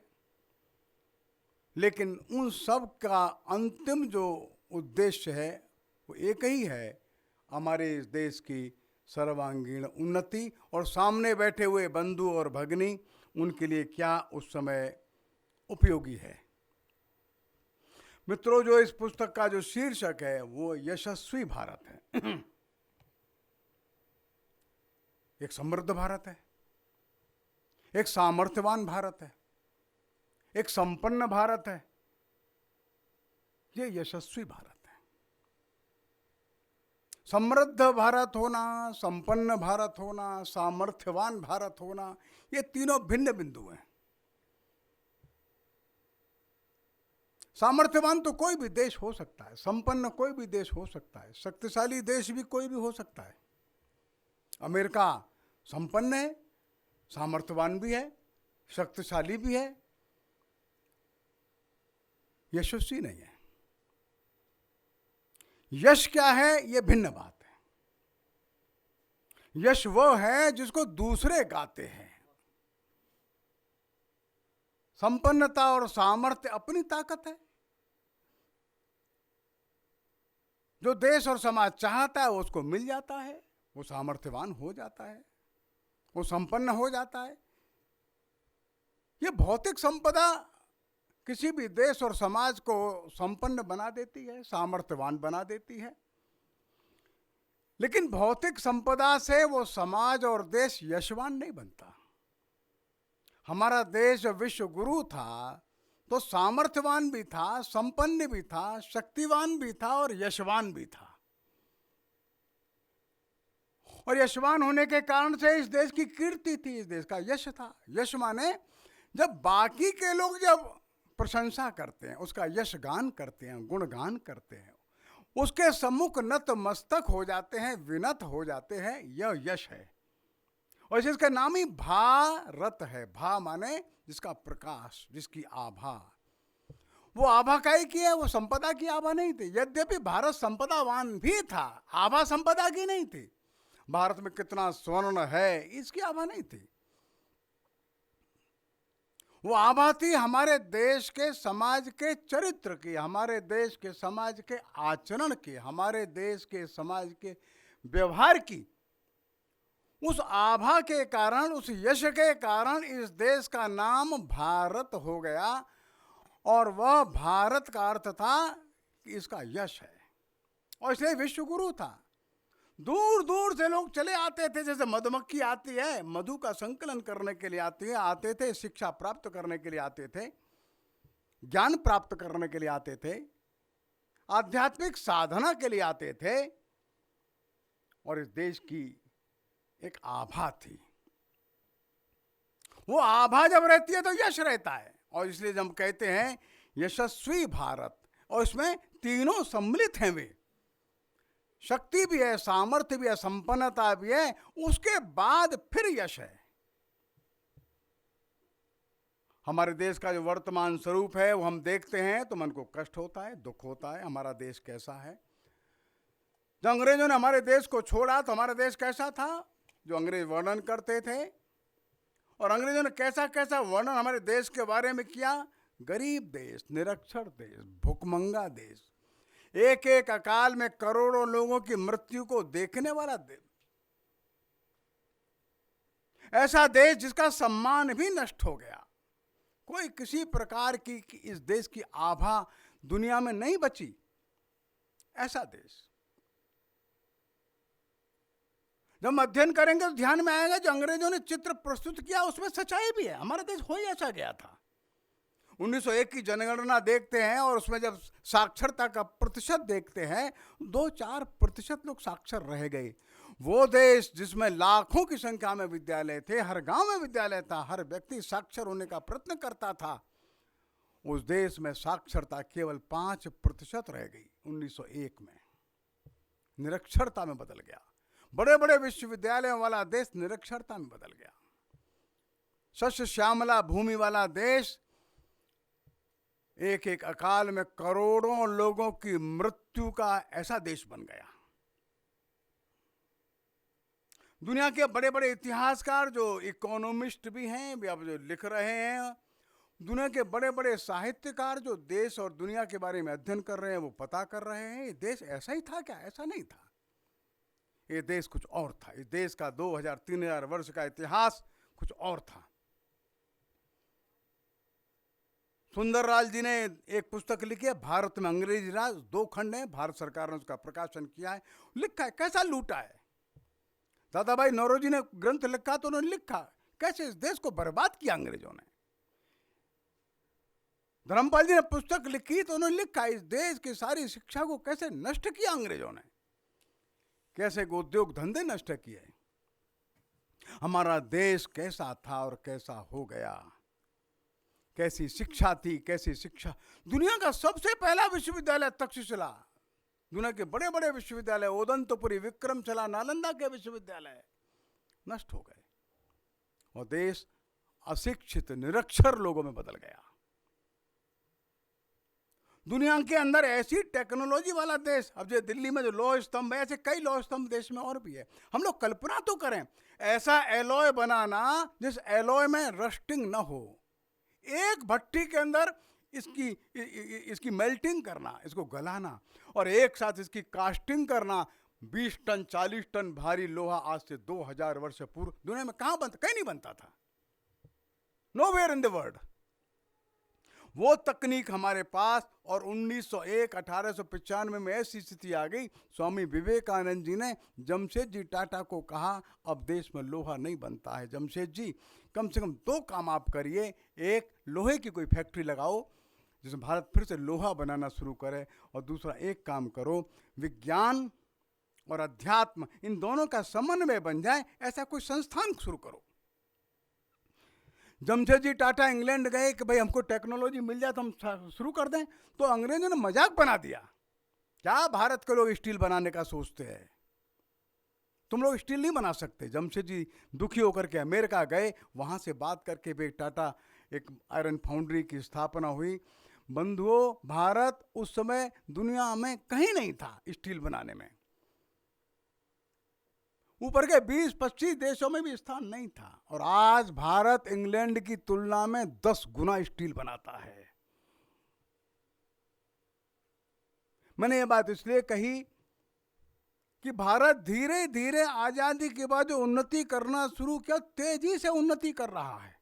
लेकिन उन सब का अंतिम जो उद्देश्य है वो एक ही है, हमारे इस देश की सर्वांगीण उन्नति और सामने बैठे हुए बंधु और भगिनी उनके लिए क्या उस समय उपयोगी है। मित्रों, जो इस पुस्तक का जो शीर्षक है वो यशस्वी भारत है। एक समृद्ध भारत है, एक सामर्थ्यवान भारत है, एक संपन्न भारत है। ये यशस्वी भारत है। समृद्ध भारत होना, संपन्न भारत होना, सामर्थ्यवान भारत होना, ये तीनों भिन्न बिंदु हैं। सामर्थ्यवान तो कोई भी देश हो सकता है, संपन्न कोई भी देश हो सकता है, शक्तिशाली देश भी कोई भी हो सकता है। अमेरिका संपन्न है, सामर्थ्यवान भी है, शक्तिशाली भी है, यशस्वी नहीं है। यश क्या है ये भिन्न बात है। यश वो है जिसको दूसरे गाते हैं। संपन्नता और सामर्थ्य अपनी ताकत है। जो देश और समाज चाहता है वो उसको मिल जाता है, वो सामर्थ्यवान हो जाता है, वो संपन्न हो जाता है। ये भौतिक संपदा किसी भी देश और समाज को संपन्न बना देती है, सामर्थ्यवान बना देती है, लेकिन भौतिक संपदा से वो समाज और देश यशवान नहीं बनता। हमारा देश विश्व गुरु था तो सामर्थ्यवान भी था, संपन्न भी था, शक्तिवान भी था और यशवान भी था। और यशवान होने के कारण से इस देश की कीर्ति थी, इस देश का यश था। यश माने जब बाकी के लोग जब प्रशंसा करते हैं, उसका यश गान करते हैं, गुणगान करते हैं, उसके सम्मुख नतमस्तक हो जाते हैं, विनत हो जाते हैं, यह यश है। और इसका नाम ही भारत है। भा माने जिसका प्रकाश, जिसकी आभा। वो आभा काहे की है? वो संपदा की आभा नहीं थी। यद्यपि भारत संपदावान भी था, आभा संपदा की नहीं थी। भारत में कितना स्वर्ण है इसकी आभा नहीं थी। वो आभा थी हमारे देश के समाज के चरित्र की, हमारे देश के समाज के आचरण की, हमारे देश के समाज के व्यवहार की। उस आभा के कारण, उस यश के कारण इस देश का नाम भारत हो गया। और वह भारत का अर्थ था कि इसका यश है, और इसलिए विश्व गुरु था। दूर दूर से लोग चले आते थे, जैसे मधुमक्खी आती है, मधु का संकलन करने के लिए आते थे, शिक्षा प्राप्त करने के लिए आते थे, ज्ञान प्राप्त करने के लिए आते थे, आध्यात्मिक साधना के लिए आते थे। और इस देश की एक आभा थी। वो आभा जब रहती है तो यश रहता है। और इसलिए जब हम कहते हैं यशस्वी भारत, और इसमें तीनों सम्मिलित हैं, वे शक्ति भी है, सामर्थ्य भी है, संपन्नता भी है, उसके बाद फिर यश है। हमारे देश का जो वर्तमान स्वरूप है वो हम देखते हैं तो मन को कष्ट होता है, दुख होता है। हमारा देश कैसा है? जब अंग्रेजों ने हमारे देश को छोड़ा तो हमारा देश कैसा था, जो अंग्रेज वर्णन करते थे। और अंग्रेजों ने कैसा कैसा वर्णन हमारे देश के बारे में किया। गरीब देश, निरक्षर देश, भुखमंगा देश, एक एक अकाल में करोड़ों लोगों की मृत्यु को देखने वाला देश, ऐसा देश जिसका सम्मान भी नष्ट हो गया। कोई किसी प्रकार की इस देश की आभा दुनिया में नहीं बची। ऐसा देश जब हम अध्ययन करेंगे तो ध्यान में आएगा, जो अंग्रेजों ने चित्र प्रस्तुत किया उसमें सच्चाई भी है। हमारा देश हो ही ऐसा गया था। 1901 की जनगणना देखते हैं और उसमें जब साक्षरता का प्रतिशत देखते हैं, 2-4% लोग साक्षर रह गए। वो देश जिसमें लाखों की संख्या में विद्यालय थे, हर गांव में विद्यालय था, हर व्यक्ति साक्षर होने का प्रयत्न करता था, उस देश में साक्षरता केवल 5% रह गई। 1901 में निरक्षरता में बदल गया। बड़े बड़े विश्वविद्यालयों वाला देश निरक्षरता में बदल गया। शस्य श्यामला भूमि वाला देश एक एक अकाल में करोड़ों लोगों की मृत्यु का ऐसा देश बन गया। दुनिया के बड़े बड़े इतिहासकार, जो इकोनॉमिस्ट भी हैं, वे अब जो लिख रहे हैं, दुनिया के बड़े बड़े साहित्यकार जो देश और दुनिया के बारे में अध्ययन कर रहे हैं, वो पता कर रहे हैं ये देश ऐसा ही था क्या? ऐसा नहीं था। ये देश कुछ और था। इस देश का 2000-3000 वर्ष का इतिहास कुछ और था। सुंदरलाल जी ने एक पुस्तक लिखी है, भारत में अंग्रेजी राज, 2 खंड है, भारत सरकार ने उसका प्रकाशन किया है। लिखा है कैसा लूटा है। दादा भाई नौरोजी ने ग्रंथ लिखा तो उन्होंने लिखा कैसे इस देश को बर्बाद किया अंग्रेजों ने। धर्मपाल जी ने पुस्तक लिखी तो उन्होंने लिखा इस देश की सारी शिक्षा को कैसे नष्ट किया अंग्रेजों ने, कैसे उद्योग धंधे नष्ट किए। हमारा देश कैसा था और कैसा हो गया, कैसी शिक्षा थी, कैसी शिक्षा। दुनिया का सबसे पहला विश्वविद्यालय तक्षशिला, दुनिया के बड़े बड़े विश्वविद्यालय, ओदंतपुरी, विक्रमशिला, नालंदा के विश्वविद्यालय नष्ट हो गए और देश अशिक्षित निरक्षर लोगों में बदल गया। दुनिया के अंदर ऐसी टेक्नोलॉजी वाला देश, अब जो दिल्ली में जो लौह स्तंभ है, ऐसे कई लौह स्तंभ देश में और भी है। हम लोग कल्पना तो करें ऐसा एलॉय बनाना जिस एलॉय में रस्टिंग ना हो, एक भट्टी के अंदर इसकी मेल्टिंग करना, इसको गलाना, और एक साथ इसकी कास्टिंग करना। 20 टन 40 टन भारी लोहा आज से 2000 वर्ष पूर्व दुनिया में कहाँ बनता? कहीं नहीं बनता था, नोवेयर इन द वर्ल्ड। वो तकनीक हमारे पास, और 1901 1895 में ऐसी स्थिति आ गई, स्वामी विवेकानंद जी ने जमशेदजी टाटा को कहा अब देश में लोहा नहीं बनता है, जमशेद जी कम से कम 2 काम आप करिए, एक लोहे की कोई फैक्ट्री लगाओ जिसमें भारत फिर से लोहा बनाना शुरू करे, और दूसरा एक काम करो, विज्ञान और अध्यात्म इन दोनों का समन्वय बन जाए, ऐसा कोई संस्थान शुरू करो। जमशेदजी टाटा इंग्लैंड गए कि भाई हमको टेक्नोलॉजी मिल जाए तो हम शुरू कर दें, तो अंग्रेजों ने मजाक बना दिया, क्या भारत के लोग स्टील बनाने का सोचते हैं, तुम लोग स्टील नहीं बना सकते। जमशेदजी दुखी होकर के अमेरिका गए, वहाँ से बात करके भाई टाटा एक आयरन फाउंड्री की स्थापना हुई। बंधुओं, भारत उस समय दुनिया में कहीं नहीं था स्टील बनाने में, ऊपर के 20-25 देशों में भी स्थान नहीं था, और आज भारत इंग्लैंड की तुलना में 10 गुना स्टील बनाता है। मैंने ये बात इसलिए कही कि भारत धीरे धीरे आजादी के बाद जो उन्नति करना शुरू किया, तेजी से उन्नति कर रहा है।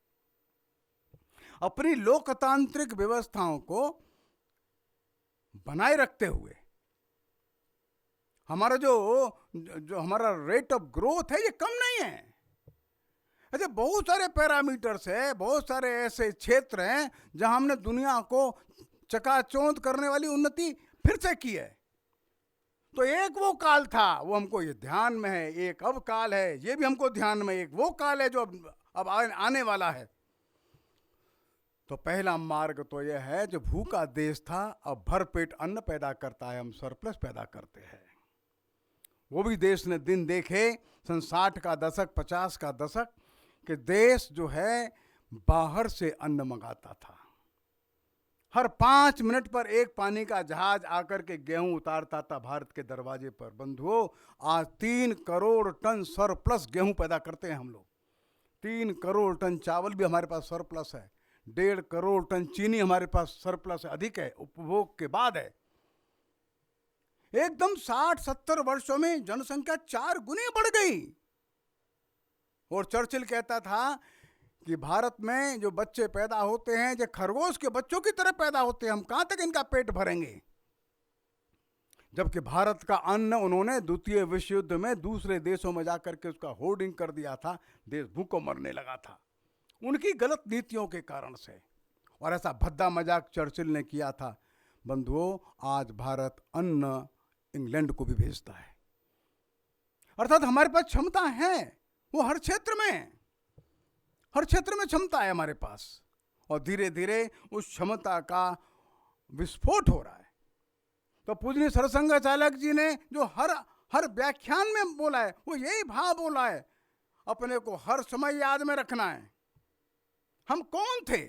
अपनी लोकतांत्रिक व्यवस्थाओं को बनाए रखते हुए हमारा जो हमारा रेट ऑफ ग्रोथ है ये कम नहीं है। अच्छा, बहुत सारे पैरामीटर्स है, बहुत सारे ऐसे क्षेत्र हैं जहां हमने दुनिया को चकाचौंध करने वाली उन्नति फिर से की है। तो एक वो काल था, वो हमको ये ध्यान में है, एक अब काल है, ये भी हमको ध्यान में, एक वो काल है जो अब आने वाला है। तो पहला मार्ग तो यह है, जो भूखा देश था अब भरपेट अन्न पैदा करता है, हम सरप्लस पैदा करते हैं। वो भी देश ने दिन देखे, सन 60 का दशक 50 का दशक कि देश जो है बाहर से अन्न मंगाता था। हर 5 मिनट पर एक पानी का जहाज आकर के गेहूं उतारता था भारत के दरवाजे पर। बंधुओं, आज 3 करोड़ टन सरप्लस गेहूं पैदा करते हैं हम लोग। 3 करोड़ टन चावल भी हमारे पास सरप्लस है, 1.5 करोड़ टन चीनी हमारे पास सरप्लस है, अधिक है, उपभोग के बाद है। एकदम 60-70 वर्षों में जनसंख्या 4 गुनी बढ़ गई। और चर्चिल कहता था कि भारत में जो बच्चे पैदा होते हैं जो खरगोश के बच्चों की तरह पैदा होते हैं, हम कहां तक इनका पेट भरेंगे। जबकि भारत का अन्न उन्होंने द्वितीय विश्व युद्ध में दूसरे देशों में जाकर के उसका होर्डिंग कर दिया था, देश भूखों मरने लगा था उनकी गलत नीतियों के कारण से। और ऐसा भद्दा मजाक चर्चिल ने किया था। बंधुओं, आज भारत अन्न इंग्लैंड को भी भेजता है, अर्थात हमारे पास क्षमता है, वो हर क्षेत्र में क्षमता है हमारे पास, और धीरे धीरे उस क्षमता का विस्फोट हो रहा है। तो पूजनीय सरसंघचालक जी ने जो हर व्याख्यान में बोला है, वो यही भाव बोला है, अपने को हर समय याद में रखना है। हम कौन थे,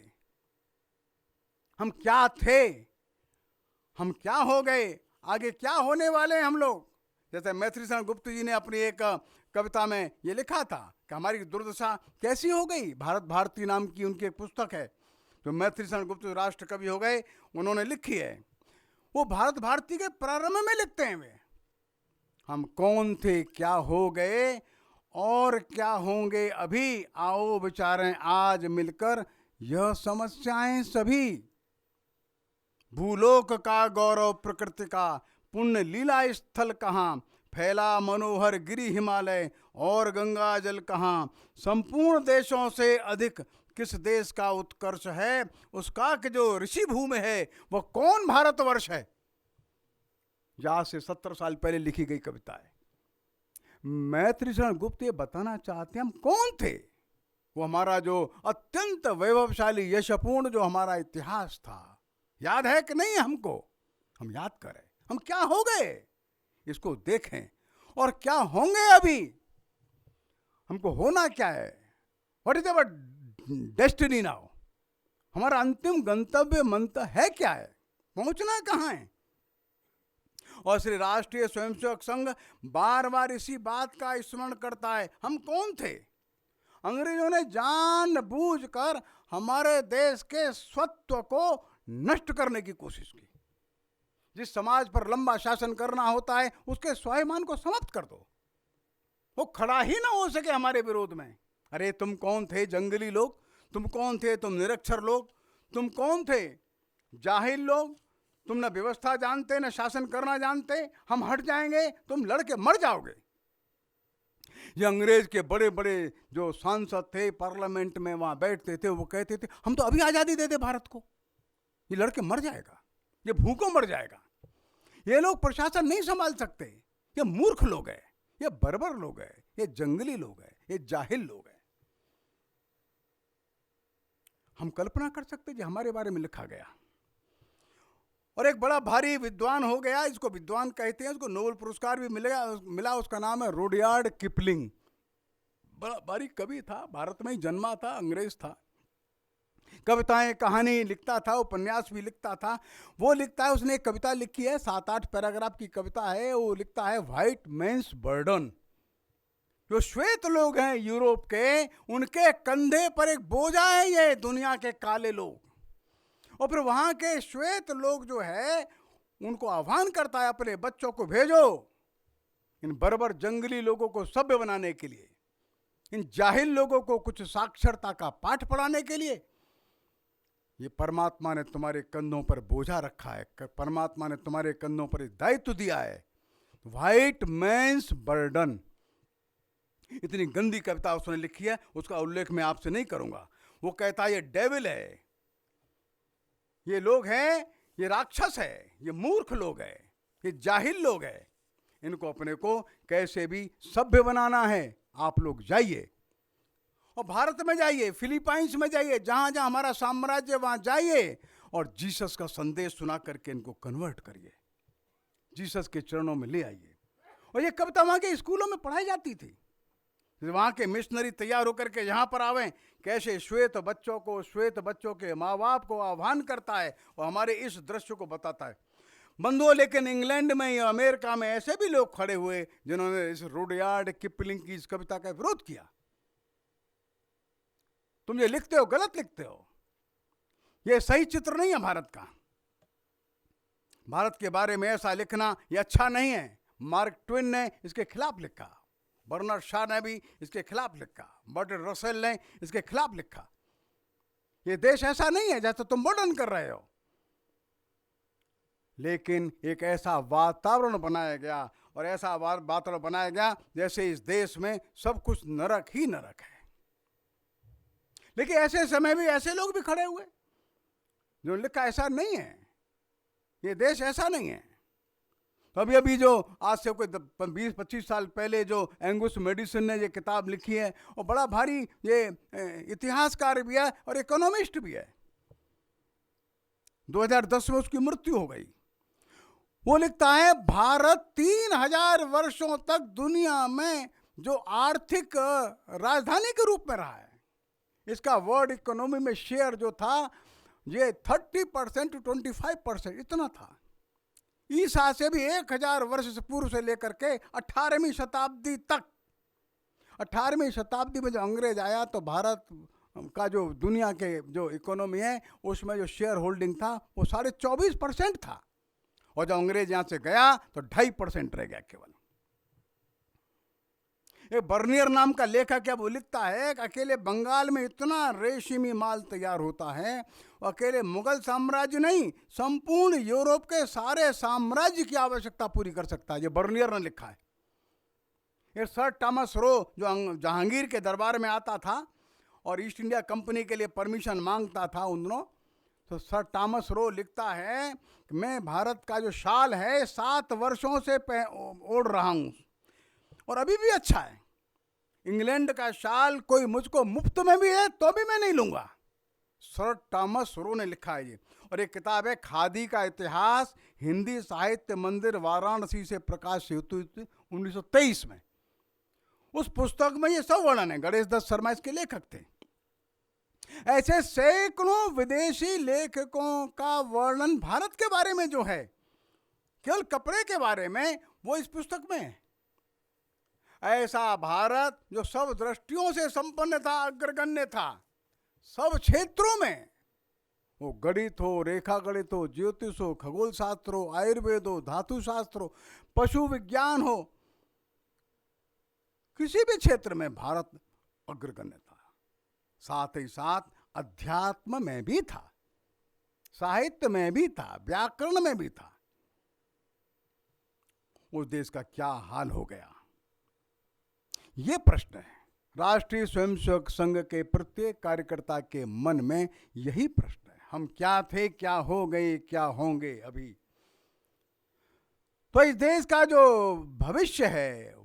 हम क्या थे, हम क्या हो गए, आगे क्या होने वाले हैं हम लोग। जैसे मैथिली शरण गुप्त जी ने अपनी एक कविता में ये लिखा था कि हमारी दुर्दशा कैसी हो गई। भारत भारती नाम की उनकी एक पुस्तक है जो मैथिली शरण गुप्त राष्ट्र कवि हो गए, उन्होंने लिखी है। वो भारत भारती के प्रारंभ में लिखते हैं वे, हम कौन थे, क्या हो गए और क्या होंगे अभी, आओ विचारें आज मिलकर यह समस्याएं सभी। भूलोक का गौरव प्रकृति का, पुण्य लीला स्थल कहाँ, फैला मनोहर गिरि हिमालय और गंगा जल कहाँ। संपूर्ण देशों से अधिक किस देश का उत्कर्ष है, उसका कि जो ऋषि भूमि है वह कौन भारतवर्ष है। आज से 70 साल पहले लिखी गई कविता है। मैथिली शरण गुप्त ये बताना चाहते हैं हम कौन थे। वो हमारा जो अत्यंत वैभवशाली यशपूर्ण जो हमारा इतिहास था, याद है कि नहीं हमको, हम याद करें हम क्या हो गए, इसको देखें, और क्या होंगे अभी, हमको होना क्या है, what is our destiny now, हमारा अंतिम गंतव्य मंत्र है क्या है, पहुंचना कहां है। और श्री राष्ट्रीय स्वयंसेवक संघ बार बार इसी बात का स्मरण करता है, हम कौन थे। अंग्रेजों ने जानबूझकर हमारे देश के स्वत्व को नष्ट करने की कोशिश की। जिस समाज पर लंबा शासन करना होता है उसके स्वाभिमान को समाप्त कर दो, वो खड़ा ही ना हो सके हमारे विरोध में। अरे तुम कौन थे जंगली लोग, तुम कौन थे, तुम निरक्षर लोग, तुम कौन थे जाहिल लोग, तुम न व्यवस्था जानते न शासन करना जानते, हम हट जाएंगे तुम लड़के मर जाओगे। ये अंग्रेज के बड़े बड़े जो सांसद थे पार्लियामेंट में वहां बैठते थे, वो कहते थे हम तो अभी आजादी दे दे भारत को, ये लड़के मर जाएगा, ये भूखों मर जाएगा। ये लोग प्रशासन नहीं संभाल सकते, ये मूर्ख लोग हैं, ये बर्बर लोग हैं, ये जंगली लोग हैं, ये जाहिल लोग हैं। हम कल्पना कर सकते जो हमारे बारे में लिखा गया। और एक बड़ा भारी विद्वान हो गया, इसको विद्वान कहते हैं, उसको नोबेल पुरस्कार भी मिला, उसका नाम है रुडयार्ड किपलिंग। बड़ा भारी कवि था, भारत में ही जन्मा था, अंग्रेज था, कविताएं कहानी लिखता था, उपन्यास भी लिखता था। वो लिखता है, उसने एक कविता लिखी है, 7-8 पैराग्राफ की कविता है, वो लिखता है व्हाइट मैन्स बर्डन। जो श्वेत लोग हैं यूरोप के, उनके कंधे पर एक बोझा है ये दुनिया के काले लोग। और फिर वहां के श्वेत लोग जो है उनको आह्वान करता है, अपने बच्चों को भेजो इन बर्बर जंगली लोगों को सभ्य बनाने के लिए, इन जाहिल लोगों को कुछ साक्षरता का पाठ पढ़ाने के लिए। ये परमात्मा ने तुम्हारे कंधों पर बोझा रखा है, परमात्मा ने तुम्हारे कंधों पर दायित्व दिया है, व्हाइट मैन्स बर्डन। इतनी गंदी कविता उसने लिखी है, उसका उल्लेख मैं आपसे नहीं करूंगा। वो कहता है ये डेविल है, ये लोग हैं, ये राक्षस है, ये मूर्ख लोग हैं, ये जाहिल लोग हैं, इनको अपने को कैसे भी सभ्य बनाना है। आप लोग जाइए और भारत में जाइए, फिलीपाइंस में जाइए, जहां जहां हमारा साम्राज्य वहां जाइए और जीसस का संदेश सुना करके इनको कन्वर्ट करिए, जीसस के चरणों में ले आइए। और ये कविता वहां के स्कूलों में पढ़ाई जाती थी। वहां के मिशनरी तैयार होकर के यहां पर आवे, कैसे श्वेत बच्चों के माँ बाप को आह्वान करता है और हमारे इस दृश्य को बताता है। बंधुओं, लेकिन इंग्लैंड में या अमेरिका में ऐसे भी लोग खड़े हुए जिन्होंने इस रुडयार्ड किपलिंग की इस कविता का विरोध किया। तुम ये लिखते हो, गलत लिखते हो, ये सही चित्र नहीं है भारत का। भारत के बारे में ऐसा लिखना ये अच्छा नहीं है। मार्क ट्वेन ने इसके खिलाफ लिखा, बर्नार्ड शॉ ने भी इसके खिलाफ लिखा, बर्ट्रैंड रसेल ने इसके खिलाफ लिखा। ये देश ऐसा नहीं है जैसा तुम वर्णन कर रहे हो, लेकिन एक ऐसा वातावरण बनाया गया और ऐसा वातावरण बनाया गया जैसे इस देश में सब कुछ नरक ही नरक है। लेकिन ऐसे समय भी ऐसे लोग भी खड़े हुए जो लिखा ऐसा नहीं है, ये देश ऐसा नहीं है। अभी अभी जो आज से कोई 20-25 साल पहले जो एंगुस मेडिसन ने ये किताब लिखी है, और बड़ा भारी ये इतिहासकार भी है और इकोनॉमिस्ट भी है, 2010 में उसकी मृत्यु हो गई। वो लिखता है भारत 3000 वर्षों तक दुनिया में जो आर्थिक राजधानी के रूप में रहा है, इसका वर्ल्ड इकोनॉमी में शेयर जो था ये 30% to 25% इतना था। ईसा से भी 1000 वर्ष से पूर्व से लेकर के 18वीं शताब्दी तक, 18वीं शताब्दी में जो अंग्रेज आया तो भारत का जो दुनिया के जो इकोनॉमी है उसमें जो शेयर होल्डिंग था वो 24.5% था, और जब अंग्रेज यहाँ से गया तो 2.5% रह गया केवल। एक बर्नियर नाम का लेखक है, वो लिखता है कि अकेले बंगाल में इतना रेशमी माल तैयार होता है, अकेले मुगल साम्राज्य नहीं, संपूर्ण यूरोप के सारे साम्राज्य की आवश्यकता पूरी कर सकता है। ये बर्नियर ने लिखा है। ये सर थॉमस रो जो जहांगीर के दरबार में आता था और ईस्ट इंडिया कंपनी के लिए परमिशन मांगता था उन दिनों, तो सर थॉमस रो लिखता है कि मैं भारत का जो शाल है 7 वर्षों से ओढ़ रहा हूँ और अभी भी अच्छा है। इंग्लैंड का शाल कोई मुझको मुफ्त में भी है तो भी मैं नहीं लूंगा। सर थॉमस रो ने लिखा है ये। और एक किताब है खादी का इतिहास, हिंदी साहित्य मंदिर वाराणसी से प्रकाशित हुई 1923 में। उस पुस्तक में ये सब वर्णन है। गणेश दत्त शर्मा इसके लेखक थे। ऐसे सैकड़ों विदेशी लेखकों का वर्णन भारत के बारे में जो है, केवल कपड़े के बारे में, वो इस पुस्तक में है। ऐसा भारत जो सब दृष्टियों से संपन्न था, अग्रगण्य था, सब क्षेत्रों में, वो गणित हो, रेखा गणित हो, ज्योतिष हो, खगोल शास्त्र हो, आयुर्वेद हो, धातु शास्त्र हो, पशु विज्ञान हो, किसी भी क्षेत्र में भारत अग्रगण्य था। साथ ही साथ अध्यात्म में भी था। साहित्य में भी था, व्याकरण में भी था, उस देश का क्या हाल हो गया? ये प्रश्न है। राष्ट्रीय स्वयंसेवक संघ के प्रत्येक कार्यकर्ता के मन में यही प्रश्न है। हम क्या थे, क्या हो गए, क्या होंगे अभी? तो इस देश का जो भविष्य है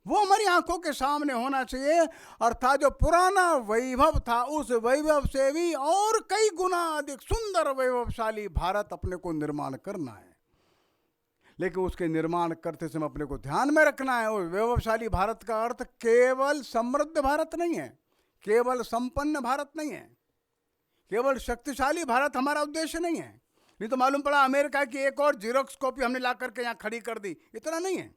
वो हमारी आंखों के सामने होना चाहिए, अर्थात जो पुराना वैभव था उस वैभव से भी और कई गुना अधिक सुंदर वैभवशाली भारत अपने को निर्माण करना है। लेकिन उसके निर्माण करते समय अपने को ध्यान में रखना है, उस वैभवशाली भारत का अर्थ केवल समृद्ध भारत नहीं है, केवल संपन्न भारत नहीं है, केवल शक्तिशाली भारत हमारा उद्देश्य नहीं है। नहीं तो मालूम पड़ा अमेरिका की एक और जीरोक्स कॉपी हमने ला करके यहाँ खड़ी कर दी, इतना नहीं है।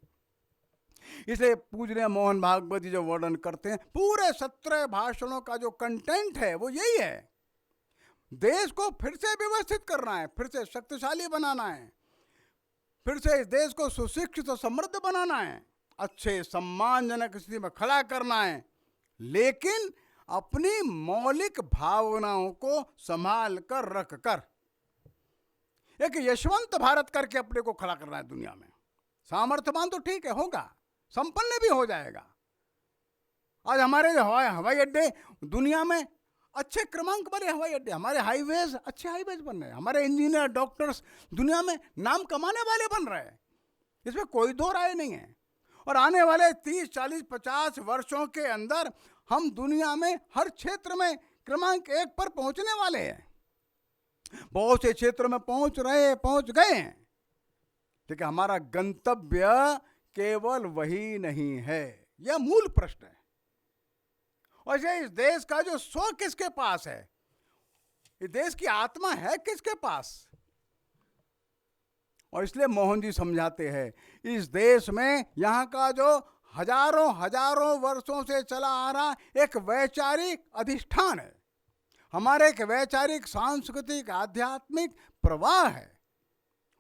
इसलिए पूज्य मोहन भागवत जी जो वर्णन करते हैं, पूरे 17 भाषणों का जो कंटेंट है वो यही है। देश को फिर से व्यवस्थित करना है, फिर से शक्तिशाली बनाना है, फिर से इस देश को सुशिक्षित और समृद्ध बनाना है, अच्छे सम्मानजनक स्थिति में खड़ा करना है, लेकिन अपनी मौलिक भावनाओं को संभाल कर रख कर एक यशवंत भारत करके अपने को खड़ा करना है दुनिया में। सामर्थ्यवान तो ठीक है, होगा, संपन्न भी हो जाएगा। आज हमारे हवाई अड्डे दुनिया में अच्छे क्रमांक वाले हवाई अड्डे, हमारे हाईवेज अच्छे हाईवेज बन रहे हैं, हमारे इंजीनियर डॉक्टर्स दुनिया में नाम कमाने वाले बन रहे हैं, इसमें कोई दो राय नहीं है। और आने वाले 30, 40, 50 वर्षों के अंदर हम दुनिया में हर क्षेत्र में क्रमांक 1 पर पहुंचने वाले हैं। बहुत से क्षेत्रों में पहुंच गए हैं, लेकिन हमारा गंतव्य केवल वही नहीं है, यह मूल प्रश्न है। और ये इस देश का जो स्व किसके पास है, इस देश की आत्मा है किसके पास? और इसलिए मोहन जी समझाते हैं, इस देश में यहाँ का जो हजारों वर्षों से चला आ रहा एक वैचारिक अधिष्ठान है, हमारे एक वैचारिक सांस्कृतिक आध्यात्मिक प्रवाह है।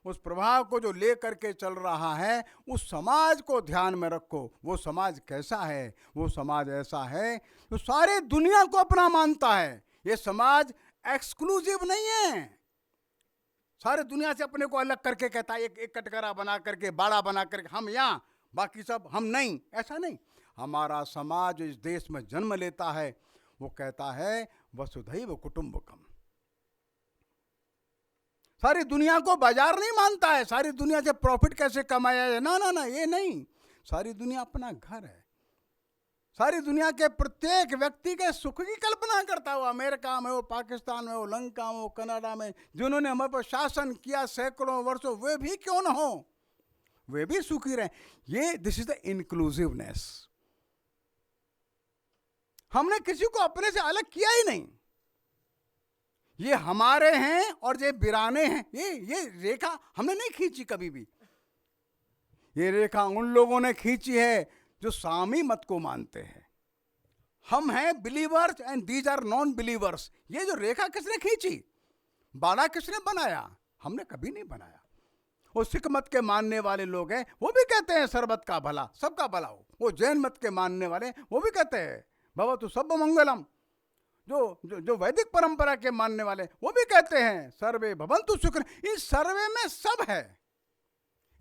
उस प्रवाह को जो ले करके चल रहा है, उस समाज को ध्यान में रखो। वो समाज कैसा है? वो समाज ऐसा है जो सारे दुनिया को अपना मानता है। ये समाज एक्सक्लूसिव नहीं है, सारे दुनिया से अपने को अलग करके कहता है, एक कटघरा बना करके, बाड़ा बना करके हम यहाँ, बाकी सब हम नहीं, ऐसा नहीं। हमारा समाज इस देश में जन्म लेता है, वो कहता है वसुधैव कुटुंबकम। सारी दुनिया को बाजार नहीं मानता है, सारी दुनिया से प्रॉफिट कैसे कमाया जाए, ना, ये नहीं। सारी दुनिया अपना घर है, सारी दुनिया के प्रत्येक व्यक्ति के सुख की कल्पना करता हो। अमेरिका में हो, पाकिस्तान में हो, लंका में हो, कनाडा में, जिन्होंने हमारे पर शासन किया सैकड़ों वर्षों, वे भी क्यों न हो, वे भी सुखी रहे। ये दिस इज द इंक्लूसिवनेस। हमने किसी को अपने से अलग किया ही नहीं, ये हमारे हैं और ये बिराने हैं। ये रेखा हमने नहीं खींची कभी भी, ये रेखा उन लोगों ने खींची है जो सामी मत को मानते हैं। हम हैं believers and these are non believers. ये जो रेखा किसने खींची, बाड़ा किसने बनाया? हमने कभी नहीं बनाया। वो सिख मत के मानने वाले लोग हैं, वो भी कहते हैं सर्वत का भला, सबका भला हो। वो जैन मत के मानने वाले, वो भी कहते हैं भवतु सब मंगलम। जो वैदिक परंपरा के मानने वाले, वो भी कहते हैं सर्वे भवन्तु सुखिन। इस सर्वे में सब है।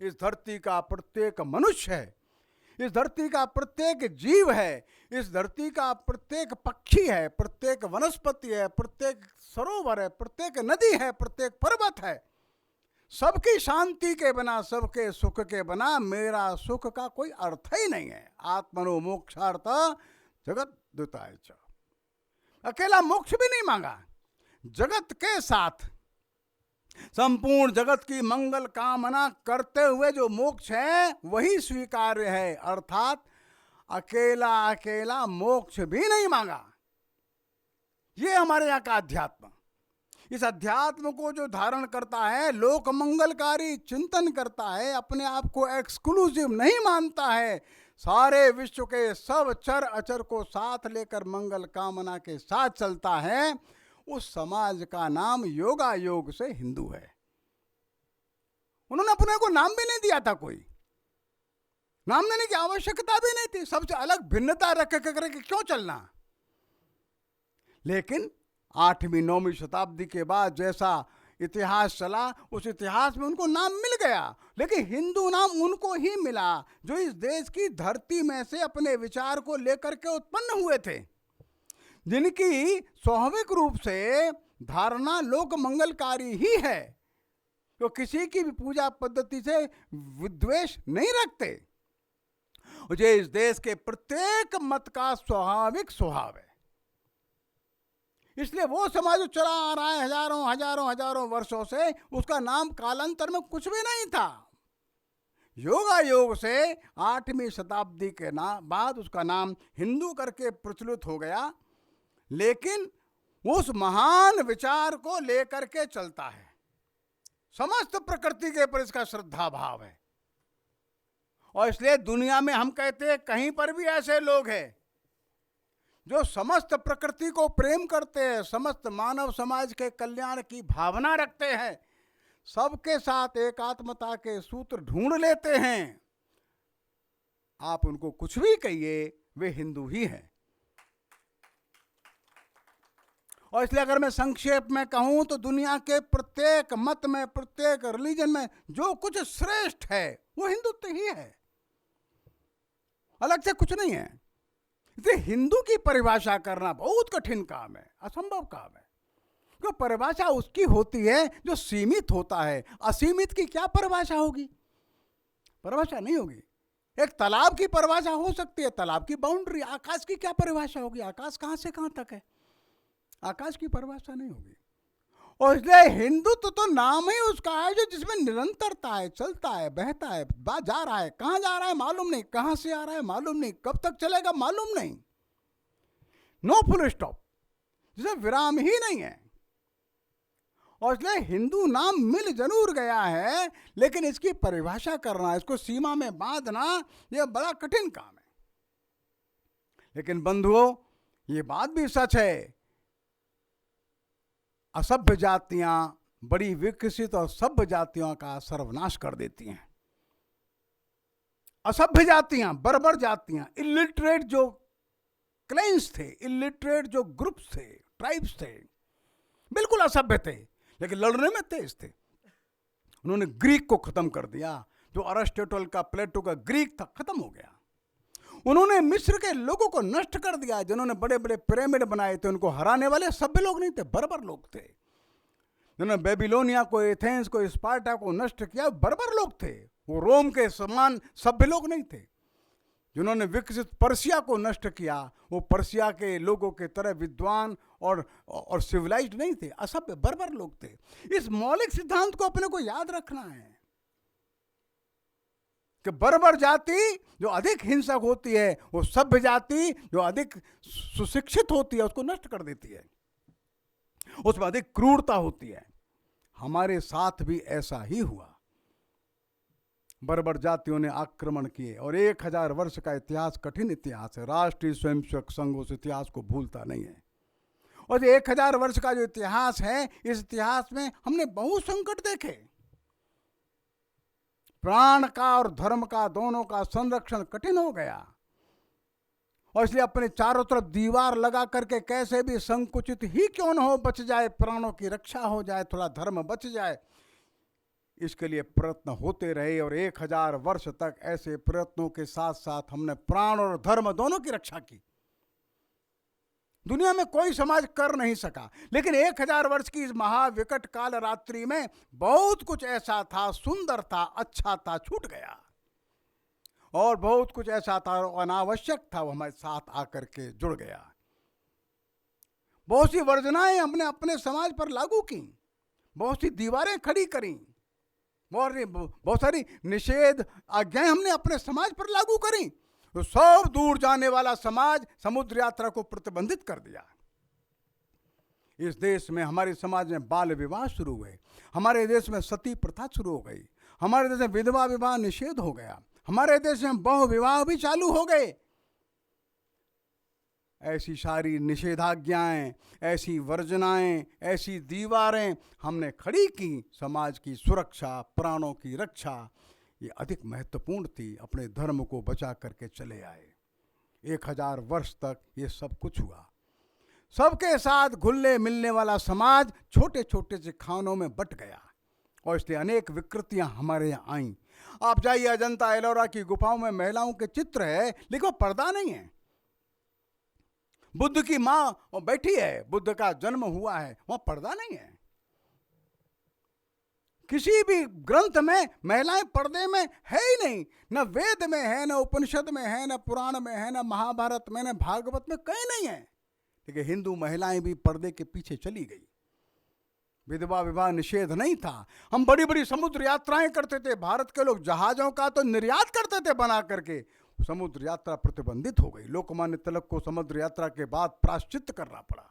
इस धरती का प्रत्येक मनुष्य है, इस धरती का प्रत्येक जीव है, इस धरती का प्रत्येक पक्षी है, प्रत्येक वनस्पति है, प्रत्येक सरोवर है, प्रत्येक नदी है, प्रत्येक पर्वत है। सबकी शांति के बिना, सबके सुख के बिना मेरा सुख का कोई अर्थ ही नहीं है। आत्मनो मोक्षार्थ जगत द्विताय च। अकेला मोक्ष भी नहीं मांगा, जगत के साथ संपूर्ण जगत की मंगल कामना करते हुए जो मोक्ष है वही स्वीकार्य है। अर्थात अकेला मोक्ष भी नहीं मांगा। ये हमारे यहाँ का अध्यात्म। इस अध्यात्म को जो धारण करता है, लोक मंगलकारी चिंतन करता है, अपने आप को एक्सक्लूसिव नहीं मानता है, सारे विश्व के सब चर अचर को साथ लेकर मंगल कामना के साथ चलता है, उस समाज का नाम योगा योग से हिंदू है। उन्होंने अपने को नाम भी नहीं दिया था, कोई नाम देने की आवश्यकता भी नहीं थी। सबसे अलग भिन्नता रख करके क्यों चलना। लेकिन 8वीं 9वीं शताब्दी के बाद जैसा इतिहास चला, उस इतिहास में उनको नाम मिल गया, लेकिन हिंदू नाम उनको ही मिला जो इस देश की धरती में से अपने विचार को लेकर के उत्पन्न हुए थे, जिनकी स्वाभाविक रूप से धारणा लोक मंगलकारी ही है, तो किसी की भी पूजा पद्धति से विद्वेष नहीं रखते। मुझे इस देश के प्रत्येक मत का स्वाभाविक स्वभाव है, इसलिए वो समाज जो चला आ रहा है हजारों वर्षों से, उसका नाम कालांतर में कुछ भी नहीं था। योगायोग से 8वीं शताब्दी के बाद उसका नाम हिंदू करके प्रचलित हो गया, लेकिन उस महान विचार को लेकर के चलता है। समस्त प्रकृति के पर इसका श्रद्धा भाव है, और इसलिए दुनिया में हम कहते हैं कहीं पर भी ऐसे लोग हैं जो समस्त प्रकृति को प्रेम करते हैं, समस्त मानव समाज के कल्याण की भावना रखते हैं, सबके साथ एकात्मता के सूत्र ढूंढ लेते हैं। आप उनको कुछ भी कहिए, वे हिंदू ही हैं। और इसलिए अगर मैं संक्षेप में कहूं तो दुनिया के प्रत्येक मत में, प्रत्येक रिलीजन में जो कुछ श्रेष्ठ है वो हिंदुत्व ही है, अलग से कुछ नहीं है। इसलिए हिंदू की परिभाषा करना बहुत कठिन काम है, असंभव काम है, क्योंकि परिभाषा उसकी होती है जो सीमित होता है। असीमित की क्या परिभाषा होगी? परिभाषा नहीं होगी। एक तालाब की परिभाषा हो सकती है, तालाब की बाउंड्री। आकाश की क्या परिभाषा होगी? आकाश कहां से कहां तक है? आकाश की परिभाषा नहीं होगी। और इसलिए हिंदुत्व तो नाम ही उसका है जो जिसमें निरंतरता है, चलता है, बहता है, जा रहा है, कहां जा रहा है मालूम नहीं, कहां से आ रहा है मालूम नहीं, कब तक चलेगा मालूम नहीं, नो फुल स्टॉप, जिसे विराम ही नहीं है। और इसलिए हिंदू नाम मिल जरूर गया है, लेकिन इसकी परिभाषा करना, इसको सीमा में बांधना, यह बड़ा कठिन काम है। लेकिन बंधुओं, ये बात भी सच है, असभ्य जातियां बड़ी विकसित और सभ्य जातियों का सर्वनाश कर देती हैं। असभ्य जातियां, बर्बर जातियां, इलिटरेट जो क्लेंस थे, इलिटरेट जो ग्रुप्स थे, ट्राइब्स थे, बिल्कुल असभ्य थे, लेकिन लड़ने में तेज थे। उन्होंने ग्रीक को खत्म कर दिया, जो अरिस्टोटल का, प्लेटो का ग्रीक था, खत्म हो गया। उन्होंने मिस्र के लोगों को नष्ट कर दिया, जिन्होंने बड़े बड़े पिरामिड बनाए थे, उनको हराने वाले सभ्य लोग नहीं थे, बर्बर लोग थे। जिन्होंने बेबीलोनिया को, एथेंस को, स्पार्टा को नष्ट किया, बर्बर लोग थे। वो रोम के समान सभ्य लोग नहीं थे। जिन्होंने विकसित पर्सिया को नष्ट किया, वो पर्सिया के लोगों के तरह विद्वान और सिविलाइज्ड नहीं थे, असभ्य बर्बर लोग थे। इस मौलिक सिद्धांत को अपने को याद रखना है कि बर्बर जाति जो अधिक हिंसक होती है, वो सभ्य जाति जो अधिक सुशिक्षित होती है उसको नष्ट कर देती है, उसमें अधिक क्रूरता होती है। हमारे साथ भी ऐसा ही हुआ। बर्बर जातियों ने आक्रमण किए, और 1000 वर्ष का इतिहास कठिन इतिहास है। राष्ट्रीय स्वयंसेवक संघ उस इतिहास को भूलता नहीं है। और 1000 वर्ष का जो इतिहास है, इस इतिहास में हमने बहुत संकट देखे। प्राण का और धर्म का, दोनों का संरक्षण कठिन हो गया, और इसलिए अपने चारों तरफ दीवार लगा करके कैसे भी संकुचित ही क्यों न हो, बच जाए, प्राणों की रक्षा हो जाए, थोड़ा धर्म बच जाए, इसके लिए प्रयत्न होते रहे। और 1000 वर्ष तक ऐसे प्रयत्नों के साथ साथ हमने प्राण और धर्म दोनों की रक्षा की। दुनिया में कोई समाज कर नहीं सका, लेकिन 1000 वर्ष की इस महाविकट काल रात्रि में बहुत कुछ ऐसा था, सुंदर था, अच्छा था, छूट गया, और बहुत कुछ ऐसा था अनावश्यक था, वो हमारे साथ आकर के जुड़ गया। बहुत सी वर्जनाएं हमने अपने समाज पर लागू की, बहुत सी दीवारें खड़ी करी, बहुत सारी निषेध आज्ञाएं हमने अपने समाज पर लागू करी। तो सब दूर जाने वाला समाज समुद्र यात्रा को प्रतिबंधित कर दिया। इस देश में, हमारे समाज में बाल विवाह शुरू हुए, हमारे देश में सती प्रथा शुरू हो गई, हमारे देश में विधवा विवाह निषेध हो गया, हमारे देश में बहु विवाह भी चालू हो गए। ऐसी सारी निषेधाज्ञाएं, ऐसी वर्जनाएं, ऐसी दीवारें हमने खड़ी की। समाज की सुरक्षा, प्राणों की रक्षा, ये अधिक महत्वपूर्ण थी। अपने धर्म को बचा करके चले आए। 1000 वर्ष तक ये सब कुछ हुआ। सबके साथ घुलने मिलने वाला समाज छोटे छोटे से खानों में बट गया और इसलिए अनेक विकृतियां हमारे यहाँ आईं। आप जाइए अजंता एलोरा की गुफाओं में महिलाओं के चित्र है, लेकिन वो पर्दा नहीं है। बुद्ध की मां बैठी है, बुद्ध का जन्म हुआ है, वहां पर्दा नहीं है। किसी भी ग्रंथ में महिलाएं पर्दे में है ही नहीं, न वेद में है, न उपनिषद में है, न पुराण में है, न महाभारत में, न भागवत में, कहीं नहीं है। लेकिन हिंदू महिलाएं भी पर्दे के पीछे चली गई। विधवा विवाह निषेध नहीं था। हम बड़ी बड़ी समुद्र यात्राएं करते थे, भारत के लोग जहाजों का तो निर्यात करते थे बना करके। समुद्र यात्रा प्रतिबंधित हो गई। लोकमान्य तिलक को समुद्र यात्रा के बाद प्रायश्चित करना पड़ा।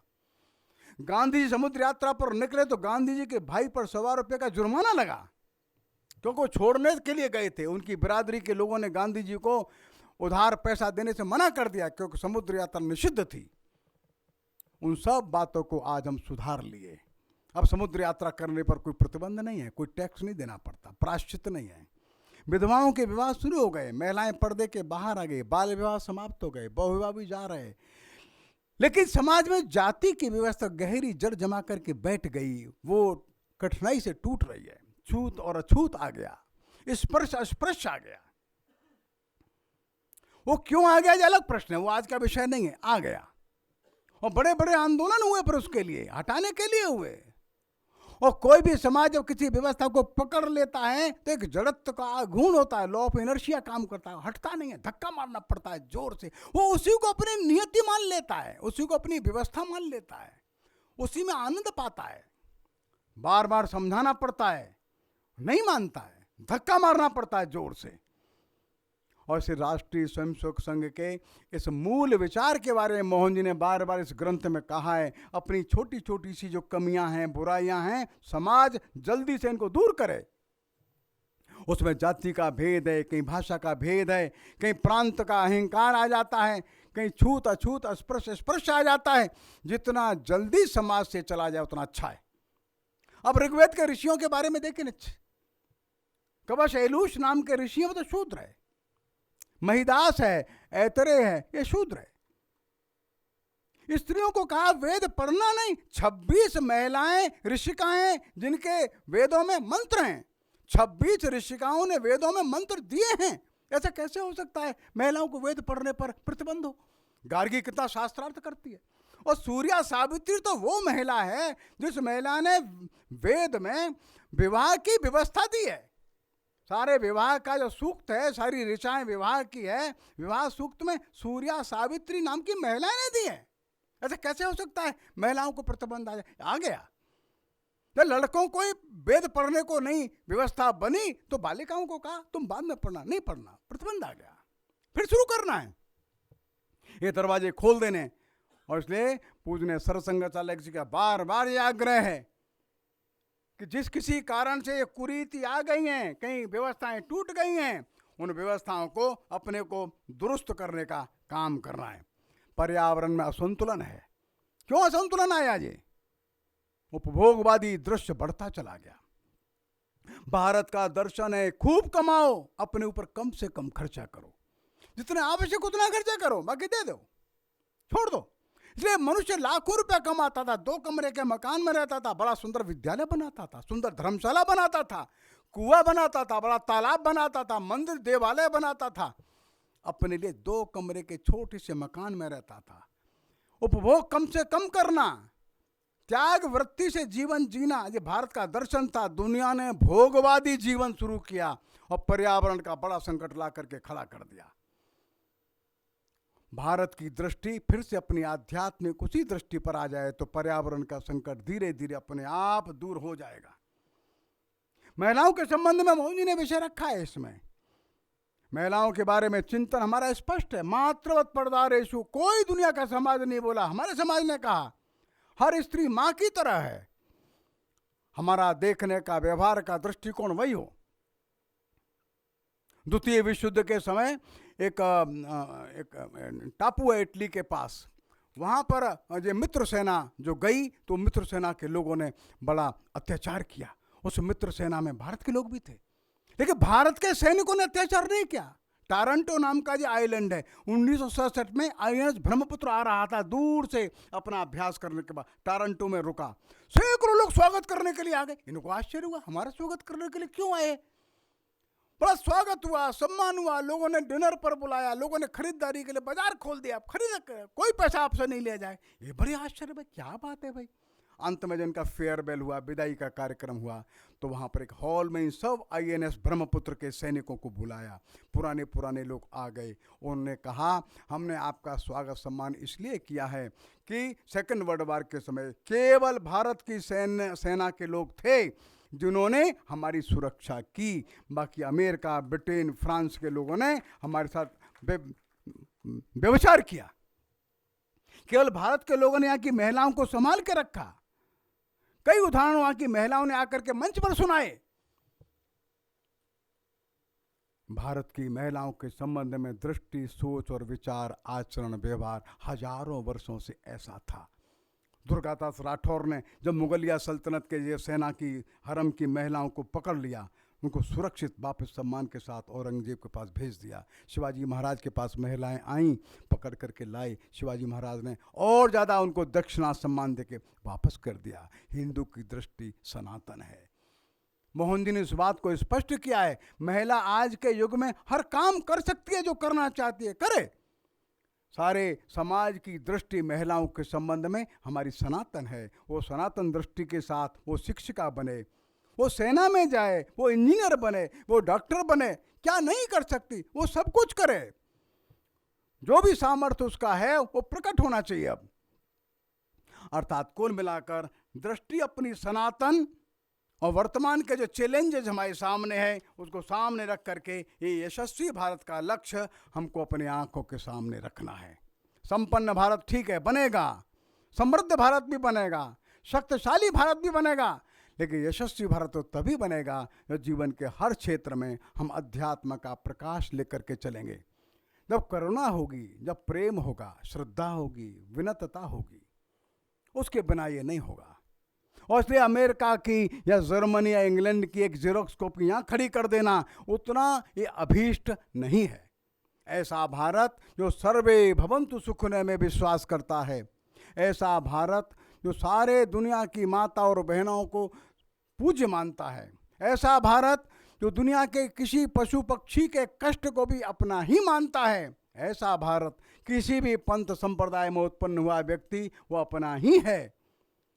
गांधी जी समुद्र यात्रा पर निकले तो गांधी जी के भाई पर ₹100 का जुर्माना लगा, क्योंकि वो छोड़ने के लिए गए थे। उनकी बिरादरी के लोगों ने गांधी जी को उधार पैसा देने से मना कर दिया, क्योंकि समुद्र यात्रा निषिद्ध थी। उन सब बातों को आज हम सुधार लिए। अब समुद्र यात्रा करने पर कोई प्रतिबंध नहीं है, कोई टैक्स नहीं देना पड़ता, प्रायश्चित नहीं है। विधवाओं के विवाह शुरू हो गए, महिलाएं पर्दे के बाहर आ गई, बाल विवाह समाप्त हो गए, बहु विवाह भी जा रहे। लेकिन समाज में जाति की व्यवस्था गहरी जड़ जमा करके बैठ गई, वो कठिनाई से टूट रही है। छूत और अछूत आ गया, स्पर्श अस्पर्श आ गया। वो क्यों आ गया ये अलग प्रश्न है, वो आज का विषय नहीं है, आ गया। और बड़े बड़े आंदोलन हुए पर उसके लिए, हटाने के लिए हुए। और कोई भी समाज जब किसी व्यवस्था को पकड़ लेता है तो एक जड़त्व का गुण होता है, लॉ ऑफ इनर्शिया काम करता है, हटता नहीं है, धक्का मारना पड़ता है जोर से। वो उसी को अपनी नियति मान लेता है, उसी को अपनी व्यवस्था मान लेता है, उसी में आनंद पाता है। बार बार समझाना पड़ता है, नहीं मानता है, धक्का मारना पड़ता है जोर से। और इसे राष्ट्रीय स्वयंसेवक संघ के इस मूल विचार के बारे में मोहन जी ने बार बार इस ग्रंथ में कहा है। अपनी छोटी छोटी सी जो कमियां हैं, बुराइयां हैं, समाज जल्दी से इनको दूर करे। उसमें जाति का भेद है, कहीं भाषा का भेद है, कहीं प्रांत का अहंकार आ जाता है, कहीं छूत अछूत स्पर्श स्पर्श आ जाता है। जितना जल्दी समाज से चला जाए उतना अच्छा है। अब ऋग्वेद के ऋषियों के बारे में देखें, कवच एलूश नाम के ऋषि हैं, वो तो शूद्र है। महिदास है, ऐतरे है, ये शूद्र है। स्त्रियों को कहा वेद पढ़ना नहीं। 26 महिलाएं ऋषिकाएं जिनके वेदों में मंत्र हैं, 26 ऋषिकाओं ने वेदों में मंत्र दिए हैं। ऐसा कैसे हो सकता है महिलाओं को वेद पढ़ने पर प्रतिबंध हो? गार्गी कितना शास्त्रार्थ करती है। और सूर्या सावित्री तो वो महिला है जिस महिला ने वेद में विवाह की व्यवस्था दी है। सारे विवाह का जो सूक्त है, सारी ऋचाएं विवाह की है, विवाह सूक्त में सूर्या सावित्री नाम की महिलाएं ने दी है। ऐसा कैसे हो सकता है महिलाओं को प्रतिबंध आ गया? तो लड़कों को ही वेद पढ़ने को नहीं व्यवस्था बनी, तो बालिकाओं को कहा तुम बाद में पढ़ना, नहीं पढ़ना, प्रतिबंध आ गया। फिर शुरू करना है, ये दरवाजे खोल देने। और इसलिए पूजनीय सरसंघचालक जी का बार बार ये आग्रह है कि जिस किसी कारण से ये कुरीति आ गई हैं, कहीं व्यवस्थाएं टूट गई हैं, उन व्यवस्थाओं को अपने को दुरुस्त करने का काम करना है। पर्यावरण में असंतुलन है। क्यों असंतुलन आया? ये उपभोगवादी दृश्य बढ़ता चला गया। भारत का दर्शन है खूब कमाओ, अपने ऊपर कम से कम खर्चा करो, जितना आवश्यक उतना खर्चा करो, बाकी दे दो, छोड़ दो। इसलिए मनुष्य लाखों रुपया कमाता था, 2 कमरे के मकान में रहता था, बड़ा सुंदर विद्यालय बनाता था, सुंदर धर्मशाला बनाता था, कुआं बनाता था, बड़ा तालाब बनाता था, मंदिर देवालय बनाता था, अपने लिए 2 कमरे के छोटे से मकान में रहता था। उपभोग कम से कम करना, त्याग वृत्ति से जीवन जीना, ये भारत का दर्शन था। दुनिया ने भोगवादी जीवन शुरू किया और पर्यावरण का बड़ा संकट ला करके खड़ा कर दिया। भारत की दृष्टि फिर से अपनी आध्यात्मिक उसी दृष्टि पर आ जाए तो पर्यावरण का संकट धीरे धीरे अपने आप दूर हो जाएगा। महिलाओं के संबंध में मोहन जी ने विषय रखा है। इसमें महिलाओं के बारे में चिंतन हमारा स्पष्ट है। मातृवत पर्दारेषु, कोई दुनिया का समाज नहीं बोला, हमारे समाज ने कहा हर स्त्री मां की तरह है। हमारा देखने का, व्यवहार का दृष्टिकोण वही हो। द्वितीय विश्व युद्ध के समय एक टापू है इटली के पास, वहाँ पर ये मित्र सेना जो गई तो मित्र सेना के लोगों ने बड़ा अत्याचार किया। उस मित्र सेना में भारत के लोग भी थे, लेकिन भारत के सैनिकों ने अत्याचार नहीं किया। टारंटो नाम का जो आइलैंड है, 1967 में आईएनएस ब्रह्मपुत्र आ रहा था दूर से अपना अभ्यास करने के बाद, टारंटो में रुका। सैकड़ों लोग स्वागत करने के लिए आ गए। इनको आश्चर्य हुआ, हमारा स्वागत करने के लिए क्यों आए? बड़ा स्वागत हुआ, सम्मान हुआ, लोगों ने डिनर पर बुलाया, लोगों ने खरीदारी के लिए बाजार खोल दिया, आप खरीद, कोई पैसा आपसे नहीं लिया जाए। ये बड़े आश्चर्य भाई, क्या बात है भाई। अंत में जिनका फेयरवेल हुआ, विदाई का कार्यक्रम हुआ, तो वहाँ पर एक हॉल में इन सब आईएनएस ब्रह्मपुत्र के सैनिकों को बुलाया। पुराने लोग आ गए। उन्होंने कहा, हमने आपका स्वागत सम्मान इसलिए किया है कि सेकंड वर्ल्ड वार के समय केवल भारत की सेना के लोग थे जिन्होंने हमारी सुरक्षा की। बाकी अमेरिका, ब्रिटेन, फ्रांस के लोगों ने हमारे साथ व्यभिचार किया। केवल भारत के लोगों ने यहाँ की महिलाओं को संभाल के रखा। कई उदाहरण वहां की महिलाओं ने आकर के मंच पर सुनाए। भारत की महिलाओं के संबंध में दृष्टि, सोच और विचार, आचरण, व्यवहार हजारों वर्षों से ऐसा था। दुर्गादास राठौर ने जब मुगलिया सल्तनत के ये सेना की हरम की महिलाओं को पकड़ लिया, उनको सुरक्षित वापस सम्मान के साथ औरंगजेब के पास भेज दिया। शिवाजी महाराज के पास महिलाएं आईं, पकड़ करके लाए। शिवाजी महाराज ने और ज़्यादा उनको दक्षिणा सम्मान देके वापस कर दिया। हिंदू की दृष्टि सनातन है। मोहन जी ने इस बात को स्पष्ट किया है, महिला आज के युग में हर काम कर सकती है, जो करना चाहती है करे। सारे समाज की दृष्टि महिलाओं के संबंध में हमारी सनातन है। वो सनातन दृष्टि के साथ वो शिक्षिका बने, वो सेना में जाए, वो इंजीनियर बने, वो डॉक्टर बने, क्या नहीं कर सकती? वो सब कुछ करे। जो भी सामर्थ्य उसका है वो प्रकट होना चाहिए। अब अर्थात कुल मिलाकर दृष्टि अपनी सनातन और वर्तमान के जो चैलेंजेस हमारे सामने हैं उसको सामने रख करके ये यशस्वी भारत का लक्ष्य हमको अपने आंखों के सामने रखना है। संपन्न भारत ठीक है, बनेगा, समृद्ध भारत भी बनेगा, शक्तिशाली भारत भी बनेगा, लेकिन यशस्वी भारत तो तभी बनेगा जब जीवन के हर क्षेत्र में हम अध्यात्म का प्रकाश लेकर के चलेंगे। जब करुणा होगी, जब प्रेम होगा, श्रद्धा होगी, विनम्रता होगी, उसके बिना ये नहीं होगा। और इसलिए अमेरिका की या जर्मनी या इंग्लैंड की एक जेरोक्स कॉपी यहाँ खड़ी कर देना उतना ये अभीष्ट नहीं है। ऐसा भारत जो सर्वे भवन्तु सुखिनः में विश्वास करता है, ऐसा भारत जो सारे दुनिया की माता और बहनों को पूज्य मानता है, ऐसा भारत जो दुनिया के किसी पशु पक्षी के कष्ट को भी अपना ही मानता है, ऐसा भारत किसी भी पंथ संप्रदाय में उत्पन्न हुआ व्यक्ति वो अपना ही है,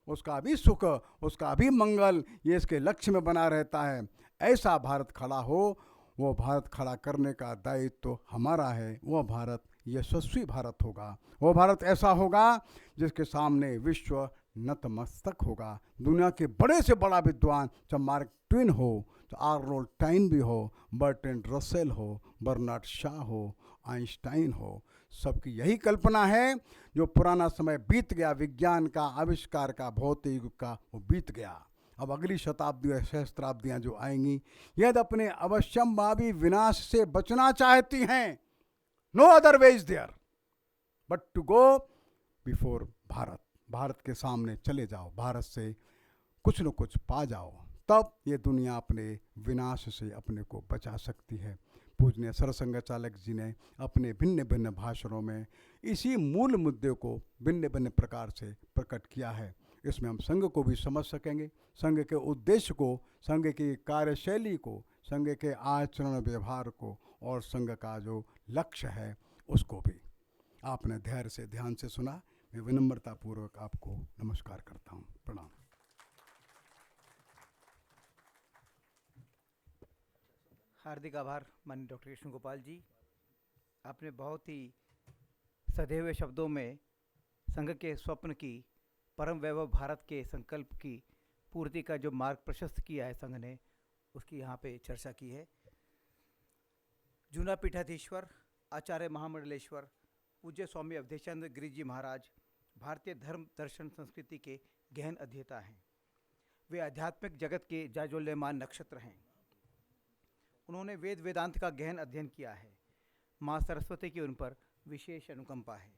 उसका भी सुख, उसका भी मंगल ये इसके लक्ष्य में बना रहता है। ऐसा भारत खड़ा हो, वो भारत खड़ा करने का दायित्व तो हमारा है। वो भारत यशस्वी भारत होगा। वो भारत ऐसा होगा जिसके सामने विश्व नतमस्तक होगा। दुनिया के बड़े से बड़ा विद्वान, चाहे मार्क ट्वेन हो, चाहे आर्नोल्ड टाइन भी हो, बर्ट्रैंड रसेल हो, बर्नार्ड शॉ हो, आइंस्टाइन हो, सबकी यही कल्पना है जो पुराना समय बीत गया, विज्ञान का, आविष्कार का, भौतिक युग का, वो बीत गया। अब अगली शताब्दी और सहस्त्राब्दियाँ जो आएंगी, यदि अपने अवश्यंभावी विनाश से बचना चाहती हैं, no other way is there but to go before Bharat. Bharat के सामने चले जाओ, भारत से कुछ न कुछ पा जाओ, तब ये दुनिया अपने विनाश से अपने को बचा सकती है। पूजनीय सरसंघ चालक जी ने अपने भिन्न भिन्न भाषणों में इसी मूल मुद्दे को भिन्न भिन्न प्रकार से प्रकट किया है। इसमें हम संघ को भी समझ सकेंगे, संघ के उद्देश्य को, संघ की कार्यशैली को, संघ के आचरण व्यवहार को और संघ का जो लक्ष्य है उसको भी। आपने धैर्य से ध्यान से सुना। मैं विनम्रतापूर्वक आपको नमस्कार करता हूँ। प्रणाम। हार्दिक आभार माननीय डॉक्टर कृष्ण गोपाल जी। आपने बहुत ही सधे हुए शब्दों में संघ के स्वप्न की, परम वैभव भारत के संकल्प की पूर्ति का जो मार्ग प्रशस्त किया है संघ ने, उसकी यहाँ पे चर्चा की है। जूना पीठाधीश्वर आचार्य महामंडलेश्वर पूज्य स्वामी अवधेशानंद गिरी जी महाराज भारतीय धर्म दर्शन संस्कृति के गहन अध्येता हैं। वे आध्यात्मिक जगत के जाज्वल्यमान नक्षत्र हैं। उन्होंने वेद वेदांत का गहन अध्ययन किया है। माँ सरस्वती की उन पर विशेष अनुकंपा है।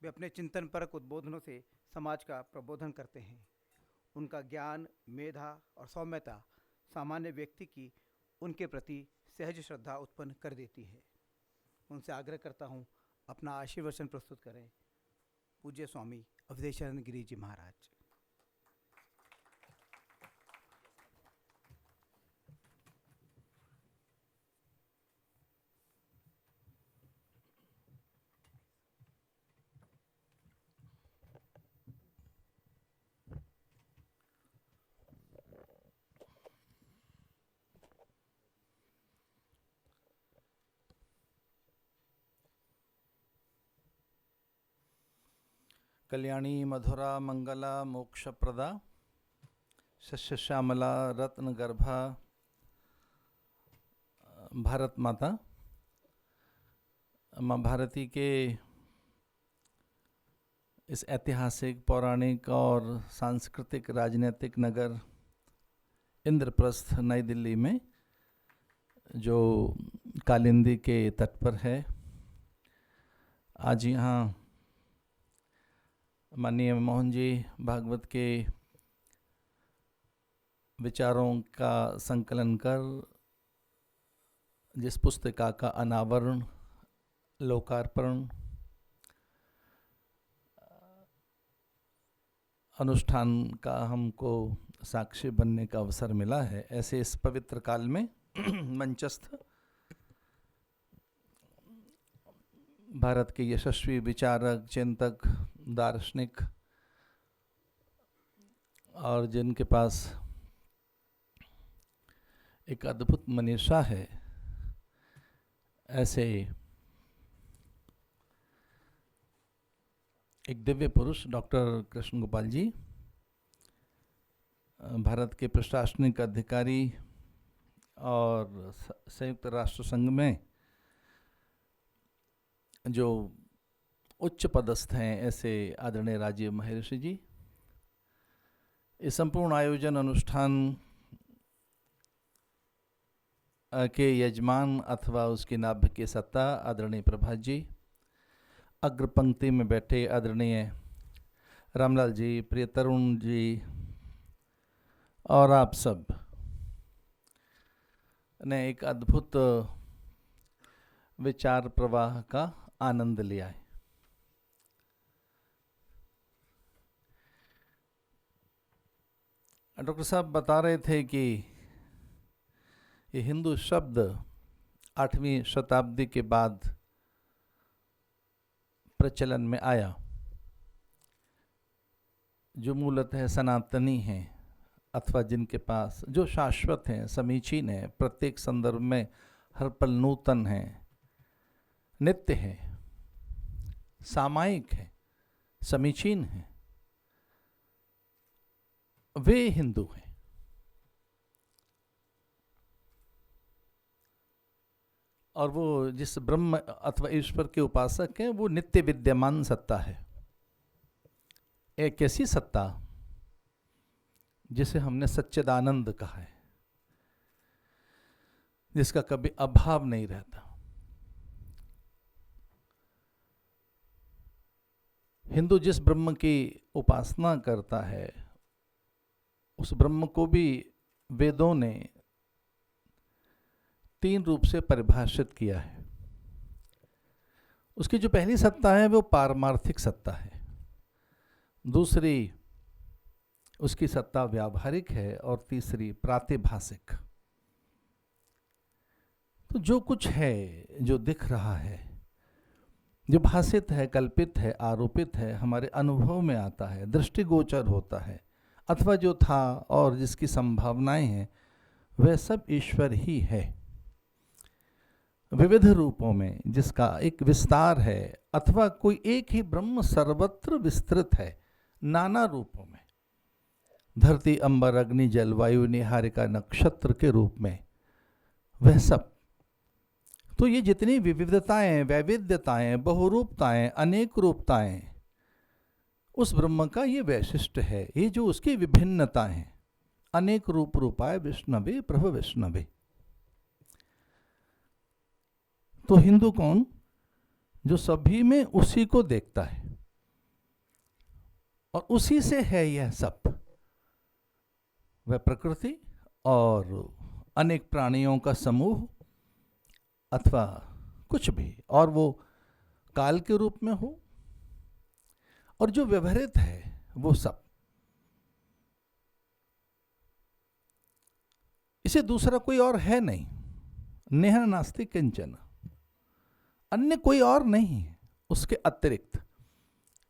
वे अपने चिंतन परक उद्बोधनों से समाज का प्रबोधन करते हैं। उनका ज्ञान, मेधा और सौम्यता सामान्य व्यक्ति की उनके प्रति सहज श्रद्धा उत्पन्न कर देती है। उनसे आग्रह करता हूँ अपना आशीर्वचन प्रस्तुत करें। पूज्य स्वामी अवधेशानंद गिरी जी महाराज। कल्याणी मधुरा मंगला मोक्षप्रदा शस्य श्यामला रत्न गर्भा भारत माता। माँ भारती के इस ऐतिहासिक पौराणिक और सांस्कृतिक राजनीतिक नगर इंद्रप्रस्थ नई दिल्ली में, जो कालिंदी के तट पर है, आज यहाँ माननीय मोहन जी भागवत के विचारों का संकलन कर जिस पुस्तिका का अनावरण, लोकार्पण अनुष्ठान का हमको साक्षी बनने का अवसर मिला है, ऐसे इस पवित्र काल में मंचस्थ भारत के यशस्वी विचारक, चिंतक, दार्शनिक और जिनके पास एक अद्भुत मनीषा है, ऐसे एक दिव्य पुरुष डॉक्टर कृष्ण गोपाल जी, भारत के प्रशासनिक अधिकारी और संयुक्त राष्ट्र संघ में जो उच्च पदस्थ हैं, ऐसे आदरणीय राजीव महर्षि जी, इस संपूर्ण आयोजन अनुष्ठान के यजमान अथवा उसकी नाभि के सत्ता आदरणीय प्रभात जी, अग्र पंक्ति में बैठे आदरणीय रामलाल जी, प्रिय तरुण जी और आप सब ने एक अद्भुत विचार प्रवाह का आनंद लिया है। डॉक्टर साहब बता रहे थे कि ये हिंदू शब्द 8वीं शताब्दी के बाद प्रचलन में आया, जो मूलतः सनातनी हैं अथवा जिनके पास जो शाश्वत हैं, समीचीन है, प्रत्येक संदर्भ में हर पल नूतन है, नित्य है, सामायिक है, समीचीन है, वे हिंदू हैं। और वो जिस ब्रह्म अथवा ईश्वर के उपासक हैं, वो नित्य विद्यमान सत्ता है। एक ऐसी सत्ता जिसे हमने सच्चिदानंद कहा है, जिसका कभी अभाव नहीं रहता। हिंदू जिस ब्रह्म की उपासना करता है, उस ब्रह्म को भी वेदों ने 3 रूप से परिभाषित किया है। उसकी जो पहली सत्ता है वो पारमार्थिक सत्ता है, दूसरी उसकी सत्ता व्यावहारिक है और तीसरी प्रातिभासिक। तो जो कुछ है, जो दिख रहा है, जो भाषित है, कल्पित है, आरोपित है, हमारे अनुभव में आता है, दृष्टिगोचर होता है, अथवा जो था और जिसकी संभावनाएं हैं, वह सब ईश्वर ही है। विविध रूपों में जिसका एक विस्तार है, अथवा कोई एक ही ब्रह्म सर्वत्र विस्तृत है, नाना रूपों में, धरती, अंबर, अग्नि, जल, वायु, निहारिका, नक्षत्र के रूप में, वह सब। तो ये जितनी विविधताएं, वैविध्यताएं, बहुरूपताएं, अनेक रूपताएं, उस ब्रह्म का ये वैशिष्ट्य है। ये जो उसकी विभिन्नता है, अनेक रूप रूपाय विष्णवे प्रभु विष्णवे। तो हिंदू कौन? जो सभी में उसी को देखता है और उसी से है यह सब। वह प्रकृति और अनेक प्राणियों का समूह अथवा कुछ भी, और वो काल के रूप में हो और जो व्यवहारित है वो सब। इसे दूसरा कोई और है नहीं। नेह नास्ति किंचन, अन्य कोई और नहीं है उसके अतिरिक्त।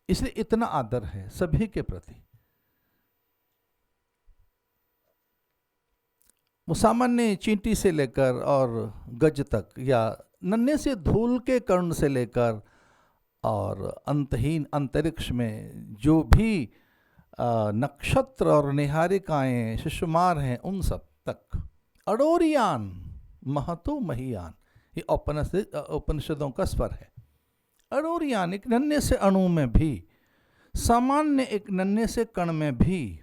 इसलिए इतना आदर है सभी के प्रति। वो सामान्य चींटी से लेकर और गज तक, या नन्हे से धूल के कर्ण से लेकर और अंतहीन अंतरिक्ष में जो भी नक्षत्र और निहारिकाएं शिशुमार हैं, उन सब तक अडोरियान महतो महियान, ये उपनिषदों का स्वर है। अडोरियान, एक नन्हे से अणु में भी, सामान्य एक नन्हे से कण में भी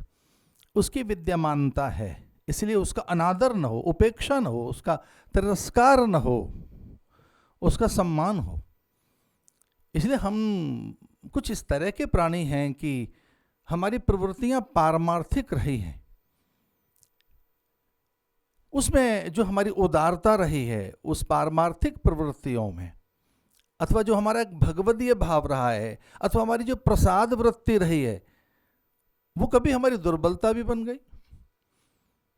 उसकी विद्यमानता है। इसलिए उसका अनादर न हो, उपेक्षा न हो, उसका तिरस्कार न हो, उसका सम्मान हो। इसलिए हम कुछ इस तरह के प्राणी हैं कि हमारी प्रवृत्तियां पारमार्थिक रही हैं। उसमें जो हमारी उदारता रही है उस पारमार्थिक प्रवृत्तियों में, अथवा जो हमारा एक भगवदीय भाव रहा है, अथवा हमारी जो प्रसाद वृत्ति रही है, वो कभी हमारी दुर्बलता भी बन गई।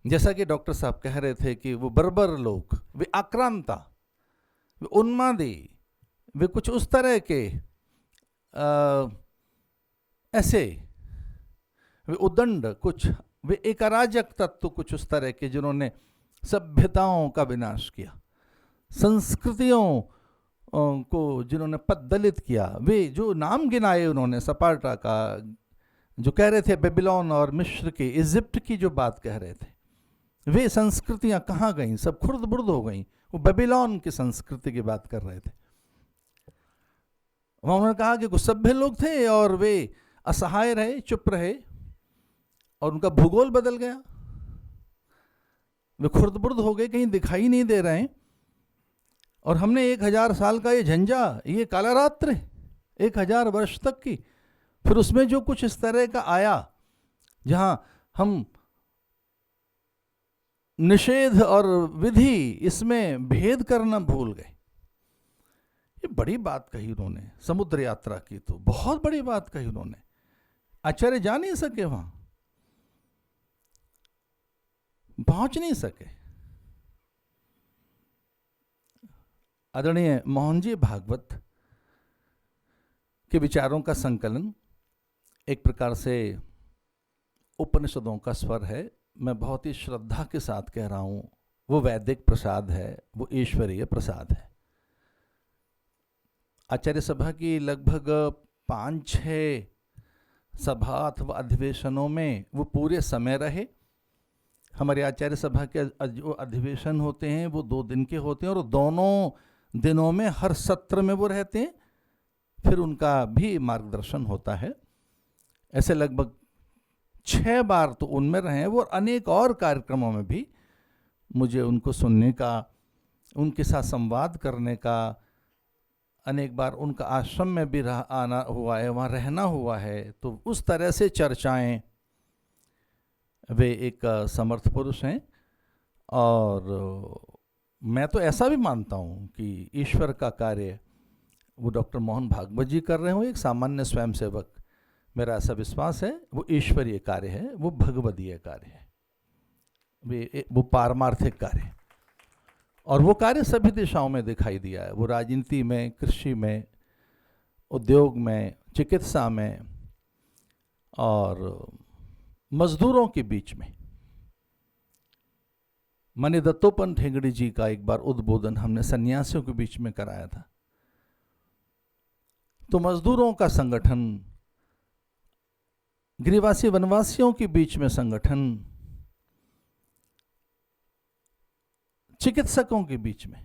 जैसा कि डॉक्टर साहब कह रहे थे कि वो बर्बर लोग, वे आक्रांता, वे उन्मादी, वे कुछ उस तरह के ऐसे, वे उदंड, कुछ वे एक अराजक तत्व, कुछ उस तरह के जिन्होंने सभ्यताओं का विनाश किया, संस्कृतियों को जिन्होंने पद्दलित किया। वे जो नाम गिनाए उन्होंने, सपाटा का, जो कह रहे थे बेबीलोन और मिस्र की, इजिप्ट की जो बात कह रहे थे, वे संस्कृतियां कहाँ गईं? सब खुर्द बुर्द हो गईं। वो बेबीलोन की संस्कृति की बात कर रहे थे। वहां उन्होंने कहा कि कुछ सभ्य लोग थे और वे असहाय रहे, चुप रहे, और उनका भूगोल बदल गया। वे खुर्द बुर्द हो गए, कहीं दिखाई नहीं दे रहे हैं। और हमने 1000 साल का ये झंझा, ये काला रात्रि 1000 वर्ष तक की, फिर उसमें जो कुछ इस तरह का आया, जहां हम निषेध और विधि इसमें भेद करना भूल गए। ये बड़ी बात कही उन्होंने, समुद्र यात्रा की तो बहुत बड़ी बात कही उन्होंने। आचार्य जा नहीं सके, वहां पहुंच नहीं सके। आदरणीय मोहन जी भागवत के विचारों का संकलन एक प्रकार से उपनिषदों का स्वर है। मैं बहुत ही श्रद्धा के साथ कह रहा हूं, वो वैदिक प्रसाद है, वो ईश्वरीय प्रसाद है। आचार्य सभा की लगभग 5-6 सभा अथवा अधिवेशनों में वो पूरे समय रहे। हमारे आचार्य सभा के जो अधिवेशन होते हैं वो 2 दिन के होते हैं, और दोनों दिनों में हर सत्र में वो रहते हैं, फिर उनका भी मार्गदर्शन होता है। ऐसे लगभग 6 बार तो उनमें रहे वो, और अनेक और कार्यक्रमों में भी मुझे उनको सुनने का, उनके साथ संवाद करने का, अनेक बार उनका आश्रम में भी आना हुआ है, वहाँ रहना हुआ है। तो उस तरह से चर्चाएं, वे एक समर्थ पुरुष हैं। और मैं तो ऐसा भी मानता हूँ कि ईश्वर का कार्य वो डॉक्टर मोहन भागवत जी कर रहे हो, एक सामान्य स्वयंसेवक, मेरा ऐसा विश्वास है वो ईश्वरीय कार्य है, वो भगवदीय कार्य है, वो पारमार्थिक कार्य है। और वो कार्य सभी दिशाओं में दिखाई दिया है। वो राजनीति में, कृषि में, उद्योग में, चिकित्सा में, और मजदूरों के बीच में। मणि दत्तोपंत ठेंगड़ी जी का एक बार उद्बोधन हमने सन्यासियों के बीच में कराया था। तो मजदूरों का संगठन, गृहवासी वनवासियों के बीच में संगठन, चिकित्सकों के बीच में,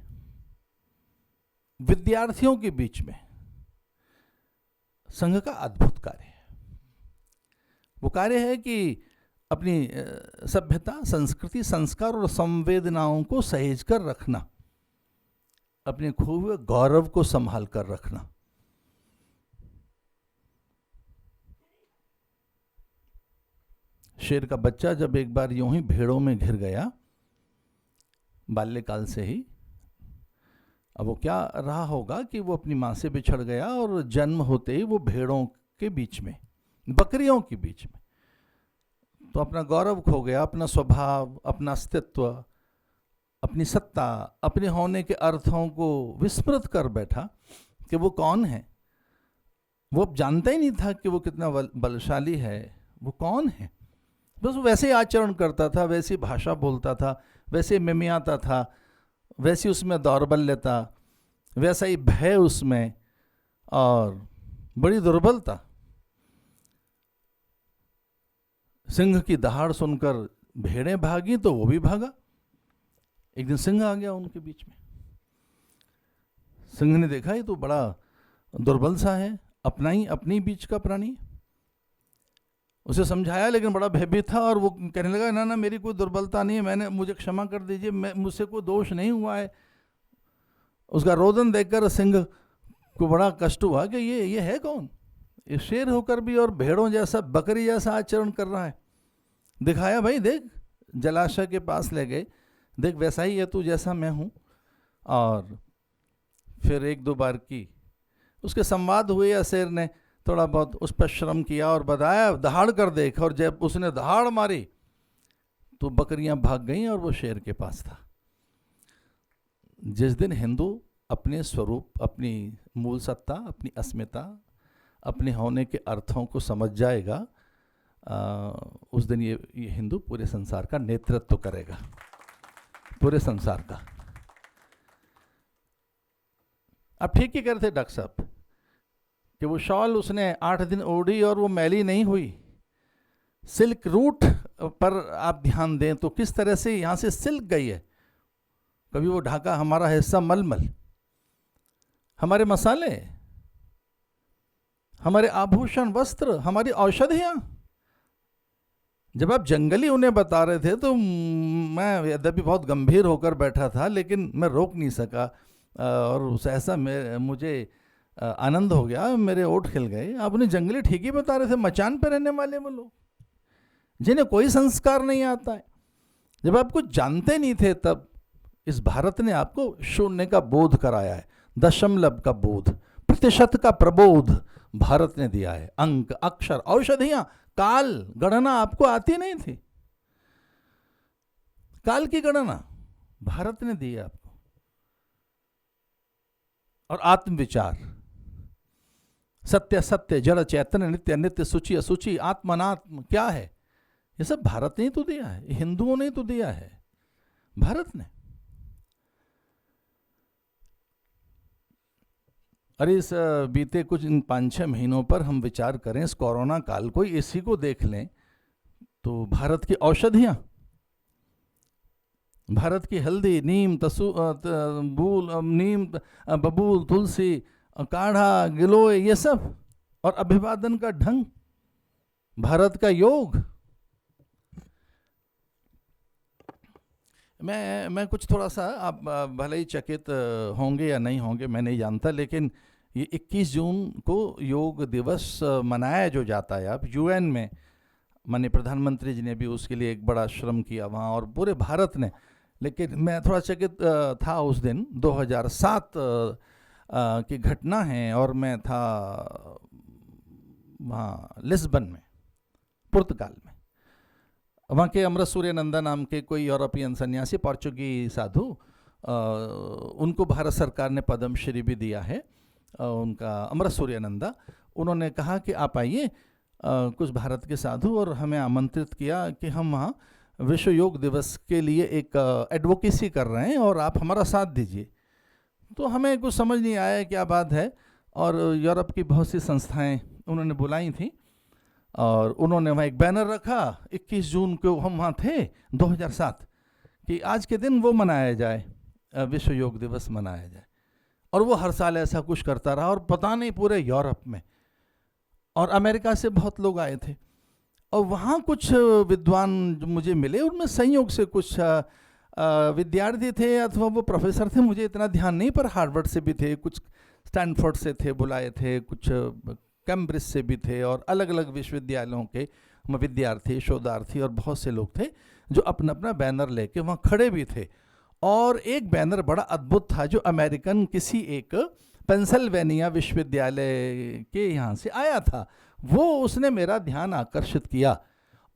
विद्यार्थियों के बीच में संघ का अद्भुत कार्य है। वो कार्य है कि अपनी सभ्यता, संस्कृति, संस्कार और संवेदनाओं को सहेज कर रखना, अपने खोए हुए गौरव को संभाल कर रखना। शेर का बच्चा जब एक बार यूं ही भेड़ों में घिर गया, बाल्यकाल से ही, अब वो क्या रहा होगा कि वो अपनी माँ से बिछड़ गया और जन्म होते ही वो भेड़ों के बीच में, बकरियों के बीच में, तो अपना गौरव खो गया, अपना स्वभाव, अपना अस्तित्व, अपनी सत्ता, अपने होने के अर्थों को विस्मृत कर बैठा कि वो कौन है। वो अब जानता ही नहीं था कि वो कितना बलशाली है, वो कौन है। बस वो वैसे ही आचरण करता था, वैसी भाषा बोलता था, वैसे मिमियाता था, वैसी उसमें दौर्बल्यता, वैसा ही भय उसमें और बड़ी दुर्बलता। सिंह की दहाड़ सुनकर भेड़ें भागी तो वो भी भागा। एक दिन सिंह आ गया उनके बीच में। सिंह ने देखा ये तो बड़ा दुर्बल सा है, अपना ही अपनी बीच का प्राणी। उसे समझाया लेकिन बड़ा भयभीत था और वो कहने लगा ना ना मेरी कोई दुर्बलता नहीं है, मुझे क्षमा कर दीजिए, मुझसे कोई दोष नहीं हुआ है। उसका रोदन देखकर सिंह को बड़ा कष्ट हुआ कि ये है कौन, ये शेर होकर भी और भेड़ों जैसा, बकरी जैसा आचरण कर रहा है। दिखाया भाई देख, जलाशय के पास ले गए, देख वैसा ही है तू जैसा मैं हूँ। और फिर एक दो बार की उसके संवाद हुए या शेर ने थोड़ा बहुत उस पर श्रम किया और बताया दहाड़ कर देख, और जब उसने दहाड़ मारी तो बकरियां भाग गईं और वो शेर के पास था। जिस दिन हिंदू अपने स्वरूप, अपनी मूल सत्ता, अपनी अस्मिता, अपने होने के अर्थों को समझ जाएगा, उस दिन ये हिंदू पूरे संसार का नेतृत्व करेगा, पूरे संसार का। अब ठीक ही करते डॉक्टर साहब कि वो शॉल उसने 8 दिन ओढ़ी और वो मैली नहीं हुई। सिल्क रूट पर आप ध्यान दें तो किस तरह से यहाँ से सिल्क गई है। कभी वो ढाका हमारा हिस्सा मलमल, हमारे मसाले, हमारे आभूषण, वस्त्र, हमारी औषधियाँ। जब आप जंगली उन्हें बता रहे थे तो मैं यद्यपि बहुत गंभीर होकर बैठा था लेकिन मैं रोक नहीं सका और सहसा मुझे आनंद हो गया, मेरे ओठ खिल गए। आप उन्हें जंगली ठीक ही बता रहे थे, मचान पर रहने वाले वो लोग जिन्हें कोई संस्कार नहीं आता है। जब आप कुछ जानते नहीं थे तब इस भारत ने आपको शून्य का बोध कराया है, दशमलव का बोध, प्रतिशत का प्रबोध भारत ने दिया है। अंक, अक्षर, औषधियां, काल गणना आपको आती नहीं थी। काल की गणना भारत ने दी आपको। और आत्मविचार, सत्य सत्य, जड़ चैतन्य, नित्य नित्य, सूचि असुचि, आत्मनात्म क्या है, ये सब भारत ने ही तो दिया है, हिंदुओं ने तो दिया है, भारत ने। अरे इस बीते कुछ इन 5-6 महीनों पर हम विचार करें, इस कोरोना काल को, इसी को देख लें तो भारत की औषधियां, भारत की हल्दी, नीम, नीम, बबूल, तुलसी, काढ़ा, गिलोय, ये सब, और अभिवादन का ढंग, भारत का योग। मैं कुछ थोड़ा सा, आप भले ही चकित होंगे या नहीं होंगे मैं नहीं जानता, लेकिन ये 21 जून को योग दिवस मनाया जो जाता है, आप यूएन में, माननीय प्रधानमंत्री जी ने भी उसके लिए एक बड़ा श्रम किया वहाँ और पूरे भारत ने। लेकिन मैं थोड़ा चकित था उस दिन, 2007 की घटना है और मैं था वहाँ लिस्बन में, पुर्तगाल में। वहाँ के अमृत सूर्यानंदा नाम के कोई यूरोपियन सन्यासी, पोर्चुगीज साधु, उनको भारत सरकार ने पद्मश्री भी दिया है, उनका अमृत सूर्यानंदा। उन्होंने कहा कि आप आइए, कुछ भारत के साधु, और हमें आमंत्रित किया कि हम वहाँ विश्व योग दिवस के लिए एक एडवोकेसी कर रहे हैं और आप हमारा साथ दीजिए। तो हमें कुछ समझ नहीं आया क्या बात है, और यूरोप की बहुत सी संस्थाएं उन्होंने बुलाई थी और उन्होंने वहाँ एक बैनर रखा, 21 जून को हम वहाँ थे 2007, कि आज के दिन वो मनाया जाए, विश्व योग दिवस मनाया जाए। और वो हर साल ऐसा कुछ करता रहा, और पता नहीं पूरे यूरोप में और अमेरिका से बहुत लोग आए थे। और वहाँ कुछ विद्वान जो मुझे मिले, उनमें संयोग से कुछ विद्यार्थी थे अथवा वो प्रोफेसर थे, मुझे इतना ध्यान नहीं, पर हार्वर्ड से भी थे, कुछ स्टैनफोर्ड से थे बुलाए थे, कुछ कैम्ब्रिज से भी थे, और अलग अलग विश्वविद्यालयों के विद्यार्थी, शोधार्थी और बहुत से लोग थे जो अपना अपना बैनर लेके वहाँ खड़े भी थे। और एक बैनर बड़ा अद्भुत था जो अमेरिकन किसी एक पेंसिल्वेनिया विश्वविद्यालय के यहाँ से आया था, वो उसने मेरा ध्यान आकर्षित किया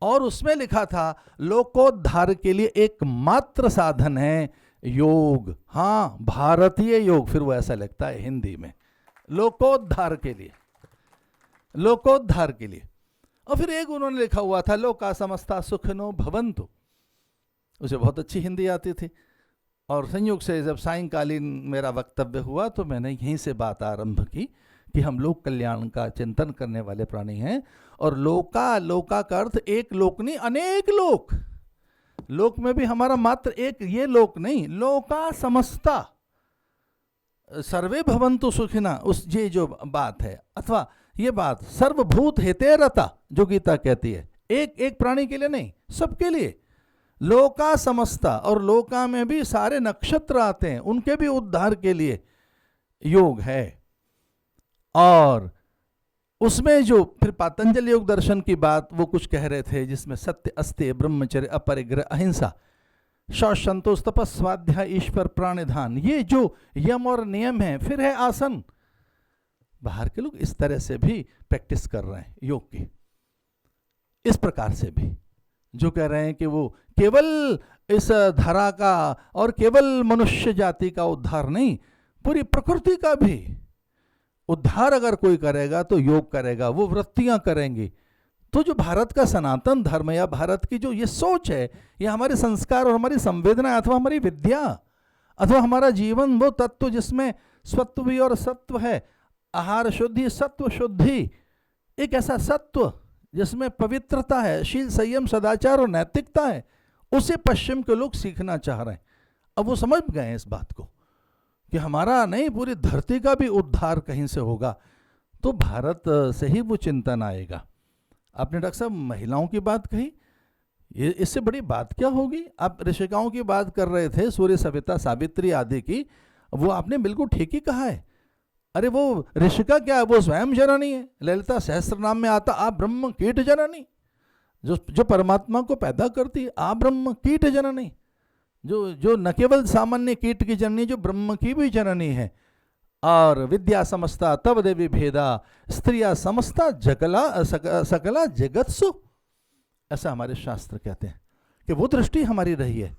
और उसमें लिखा था लोकोद्धार के लिए एकमात्र साधन है योग। हाँ, भारतीय योग, फिर वो ऐसा लिखता है हिंदी में, लोकोद्धार के लिए, लोकोद्धार के लिए। और फिर एक उन्होंने लिखा हुआ था लोका समस्ता सुखिनो भवन्तु, उसे बहुत अच्छी हिंदी आती थी। और संयोग से जब सायंकालीन मेरा वक्तव्य हुआ तो मैंने यहीं से बात आरंभ की कि हम लोक कल्याण का चिंतन करने वाले प्राणी हैं, और लोका का अर्थ एक लोक नहीं, अनेक लोक। लोक में भी हमारा मात्र एक ये लोक नहीं, लोका समस्ता सर्वे भवन्तु सुखिना, उस ये जो बात है, अथवा ये बात सर्वभूत हिते रता जो गीता कहती है, एक एक प्राणी के लिए नहीं, सबके लिए लोका समस्ता। और लोका में भी सारे नक्षत्र आते हैं, उनके भी उद्धार के लिए योग है। और उसमें जो फिर पातंजलि योग दर्शन की बात वो कुछ कह रहे थे, जिसमें सत्य, अस्तेय, ब्रह्मचर्य, अपरिग्रह, अहिंसा, शौच, संतोष, तपस, स्वाध्याय, ईश्वर, प्राणिधान, ये जो यम और नियम है। फिर है आसन, बाहर के लोग इस तरह से भी प्रैक्टिस कर रहे हैं योग की, इस प्रकार से भी, जो कह रहे हैं कि वो केवल इस धरा का और केवल मनुष्य जाति का उद्धार नहीं, पूरी प्रकृति का भी उद्धार अगर कोई करेगा तो योग करेगा, वो वृत्तियां करेंगी। तो जो भारत का सनातन धर्म या भारत की जो ये सोच है, ये हमारे संस्कार और हमारी संवेदना अथवा हमारी विद्या अथवा हमारा जीवन, वो तत्व जिसमें स्वत्व भी और सत्व है, आहार शुद्धि, सत्व शुद्धि, एक ऐसा सत्व जिसमें पवित्रता है, शील, संयम, सदाचार और नैतिकता है, उसे पश्चिम के लोग सीखना चाह रहे हैं। अब वो समझ गए हैं इस बात को कि हमारा नहीं, पूरी धरती का भी उद्धार कहीं से होगा, तो भारत से ही वो चिंतन आएगा। आपने डॉक्टर साहब महिलाओं की बात कही, ये इससे बड़ी बात क्या होगी? आप ऋषिकाओं की बात कर रहे थे, सूर्य, सविता, सावित्री आदि की, वो आपने बिल्कुल ठीक ही कहा है। अरे वो ऋषिका क्या है? वो स्वयं जननी है। ललिता सहस्त्र नाम में आता आप ब्रह्म कीट जननी, जो परमात्मा को पैदा करती है, आप ब्रह्म कीट जननी, जो न केवल सामान्य कीट की जननी, जो ब्रह्म की भी जननी है। और विद्या समस्ता तब देवी भेदा, स्त्रिया समस्ता सकला जगत्सु, ऐसा हमारे शास्त्र कहते हैं कि वो दृष्टि हमारी रही है।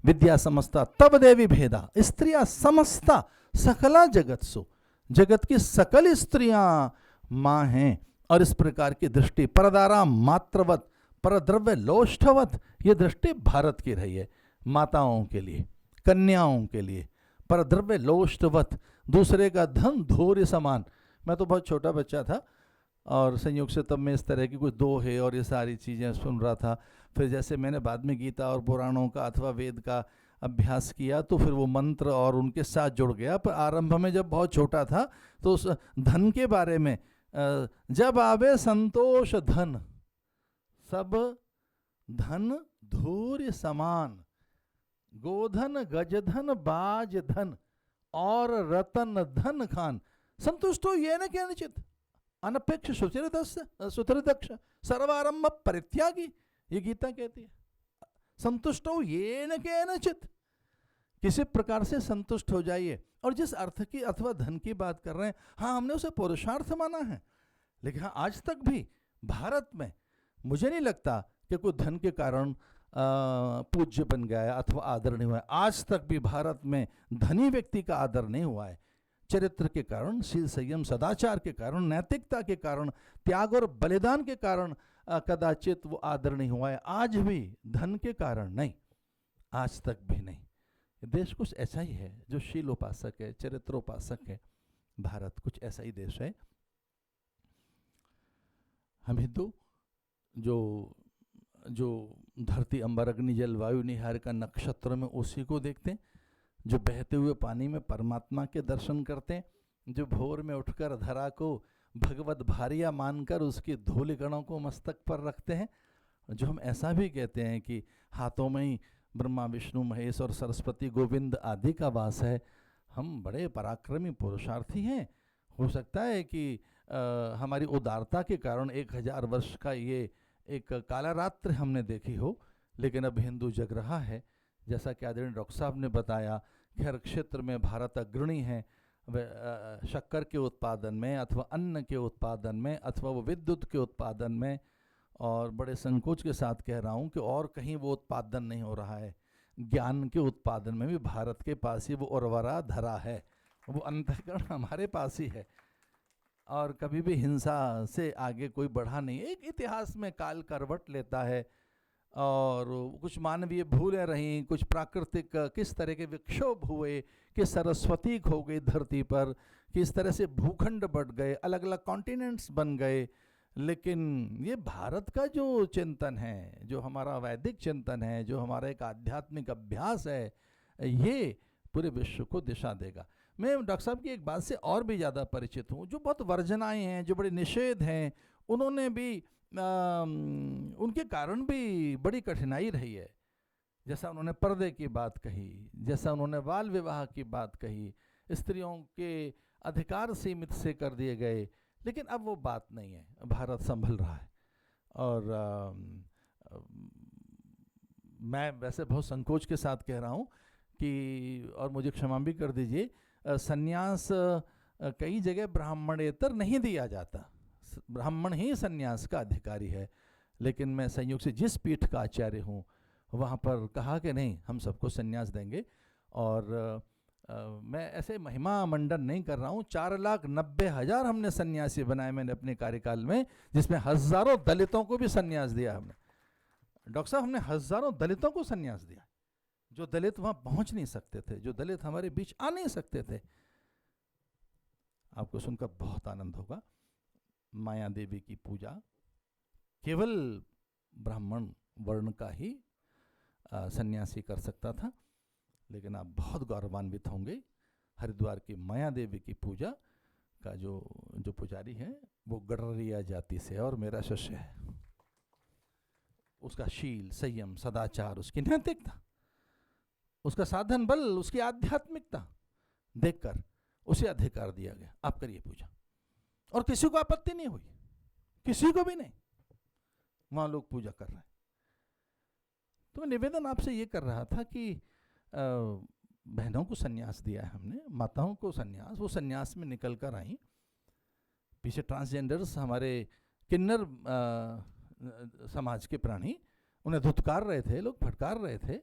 विद्या समस्ता तब देवी भेदा, स्त्रिया समस्ता सकला जगत्सु, जगत की सकल स्त्रियां मां हैं। और इस प्रकार की दृष्टि परदारा मात्रवत परद्रव्य लोष्ठवत, ये दृष्टि भारत की रही है, माताओं के लिए, कन्याओं के लिए, परद्रव्य लोष्ठवत, दूसरे का धन धोर्य समान। मैं तो बहुत छोटा बच्चा था और संयोग से तब मैं इस तरह की कुछ दोहे और ये सारी चीज़ें सुन रहा था। फिर जैसे मैंने बाद में गीता और पुराणों का अथवा वेद का अभ्यास किया तो फिर वो मंत्र और उनके साथ जुड़ गया। पर आरंभ में जब बहुत छोटा था तो उस धन के बारे में, जब आवे संतोष धन, सब धन धूर्य समान, गोधन गजधन बाज धन और रतन धन खान, संतुष्टो ये न केनचित अनपेक्ष सुचरितक्ष सर्वारंभ परित्यागी, ये गीता कहती है। संतुष्टो ये न केनचित, किसी प्रकार से संतुष्ट हो जाइए। और जिस अर्थ की अथवा धन की बात कर रहे हैं, हाँ हमने उसे पुरुषार्थ माना है, लेकिन हाँ आज तक भी भारत में मुझे नहीं लगता कि कोई धन के कारण पूज्य बन गया है अथवा आदर नहीं हुआ है। आज तक भी भारत में धनी व्यक्ति का आदर नहीं हुआ है। चरित्र के कारण, शील संयम सदाचार के कारण, नैतिकता के कारण, त्याग और बलिदान के कारण कदाचित वो आदर नहीं हुआ है। आज भी धन के कारण नहीं, आज तक भी नहीं। देश कुछ ऐसा ही है जो शील उपासक है, चरित्रोपासक है। भारत कुछ ऐसा ही देश है। हम हिंदू जो धरती अंबर अग्नि जल वायु निहार का नक्षत्र में उसी को देखते हैं, जो बहते हुए पानी में परमात्मा के दर्शन करते हैं, जो भोर में उठकर धरा को भगवत भारिया मानकर उसकी धूल गणों को मस्तक पर रखते हैं, जो हम ऐसा भी कहते हैं कि हाथों में ही ब्रह्मा विष्णु महेश और सरस्वती गोविंद आदि का वास है। हम बड़े पराक्रमी पुरुषार्थी हैं। हो सकता है कि हमारी उदारता के कारण 1000 वर्ष का ये एक काला रात्र हमने देखी हो, लेकिन अब हिंदू जग रहा है जैसा कि आदरणीय डॉक्टर साहब ने बताया कि हर क्षेत्र में भारत अग्रणी है, शक्कर के उत्पादन में अथवा अन्न के उत्पादन में अथवा वो विद्युत के उत्पादन में, और बड़े संकोच के साथ कह रहा हूँ कि और कहीं वो उत्पादन नहीं हो रहा है। ज्ञान के उत्पादन में भी भारत के पास ही वो उर्वरा धरा है, वो अंतःकरण हमारे पास ही है, और कभी भी हिंसा से आगे कोई बढ़ा नहीं। एक इतिहास में काल करवट लेता है और कुछ मानवीय भूलें रहीं, कुछ प्राकृतिक किस तरह के विक्षोभ हुए कि सरस्वती खो गई धरती पर, किस तरह से भूखंड बढ़ गए, अलग अलग कॉन्टिनेंट्स बन गए, लेकिन ये भारत का जो चिंतन है, जो हमारा वैदिक चिंतन है, जो हमारा एक आध्यात्मिक अभ्यास है, ये पूरे विश्व को दिशा देगा। मैं डॉक्टर साहब की एक बात से और भी ज़्यादा परिचित हूँ, जो बहुत वर्जनाएं हैं, जो बड़े निषेध हैं, उन्होंने भी उनके कारण भी बड़ी कठिनाई रही है। जैसा उन्होंने पर्दे की बात कही, जैसा उन्होंने बाल विवाह की बात कही, स्त्रियों के अधिकार सीमित से कर दिए गए, लेकिन अब वो बात नहीं है, भारत संभल रहा है। और मैं वैसे बहुत संकोच के साथ कह रहा हूँ कि, और मुझे क्षमा भी कर दीजिए, सन्यास कई जगह ब्राह्मणेतर नहीं दिया जाता, ब्राह्मण ही सन्यास का अधिकारी है, लेकिन मैं संयोग से जिस पीठ का आचार्य हूँ वहाँ पर कहा कि नहीं, हम सबको सन्यास देंगे। और मैं ऐसे महिमा मंडन नहीं कर रहा हूँ, 4,90,000 हमने सन्यासी बनाए मैंने अपने कार्यकाल में, जिसमें हजारों दलितों को भी सन्यास दिया हमने। डॉक्टर साहब, हमने हजारों दलितों को सन्यास दिया, जो दलित वहाँ पहुँच नहीं सकते थे, जो दलित हमारे बीच आ नहीं सकते थे। आपको सुनकर बहुत आनंद होगा, माया देवी की पूजा केवल ब्राह्मण वर्ण का ही सन्यासी कर सकता था, लेकिन आप बहुत गौरवान्वित होंगे, हरिद्वार की माया देवी की पूजा का जो पुजारी है वो गडरिया जाति से और मेरा शिष्य है। उसका शील, संयम, सदाचार, उसकी नैतिकता, उसका साधन बल, उसकी आध्यात्मिकता देखकर उसे अधिकार दिया गया, आप करिए पूजा। और किसी को आपत्ति नहीं हुई, किसी को भी नहीं, वहां लोग पूजा कर रहे हैं। तो मैं निवेदन आपसे ये कर रहा था कि बहनों को सन्यास दिया है हमने, माताओं को सन्यास, वो सन्यास में निकल कर आई। पीछे ट्रांसजेंडर्स, हमारे किन्नर समाज के प्राणी, उन्हें धुतकार रहे थे, लोग फटकार रहे थे।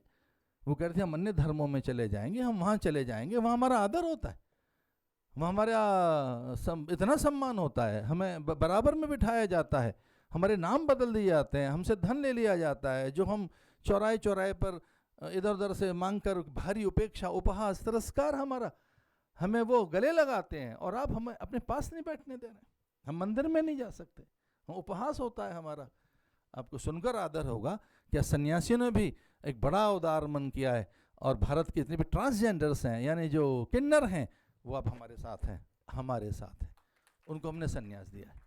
वो कह रहे थे हम अन्य धर्मों में चले जाएंगे, हम वहाँ चले जाएंगे, वहाँ हमारा आदर होता है, वहाँ हमारा इतना सम्मान होता है, हमें बराबर में बिठाया जाता है, हमारे नाम बदल दिए जाते हैं, हमसे धन ले लिया जाता है, जो हम चौराहे चौराहे पर इधर उधर से मांग कर भारी उपेक्षा, उपहास, तिरस्कार हमारा, हमें वो गले लगाते हैं, और आप हमें अपने पास नहीं बैठने दे रहे, हम मंदिर में नहीं जा सकते, उपहास होता है हमारा। आपको सुनकर आदर होगा, क्या सन्यासियों ने भी एक बड़ा उदार मन किया है, और भारत के जितने भी ट्रांसजेंडर्स हैं, यानी जो किन्नर हैं, वो अब हमारे साथ हैं, हमारे साथ हैं, उनको हमने सन्यास दिया है,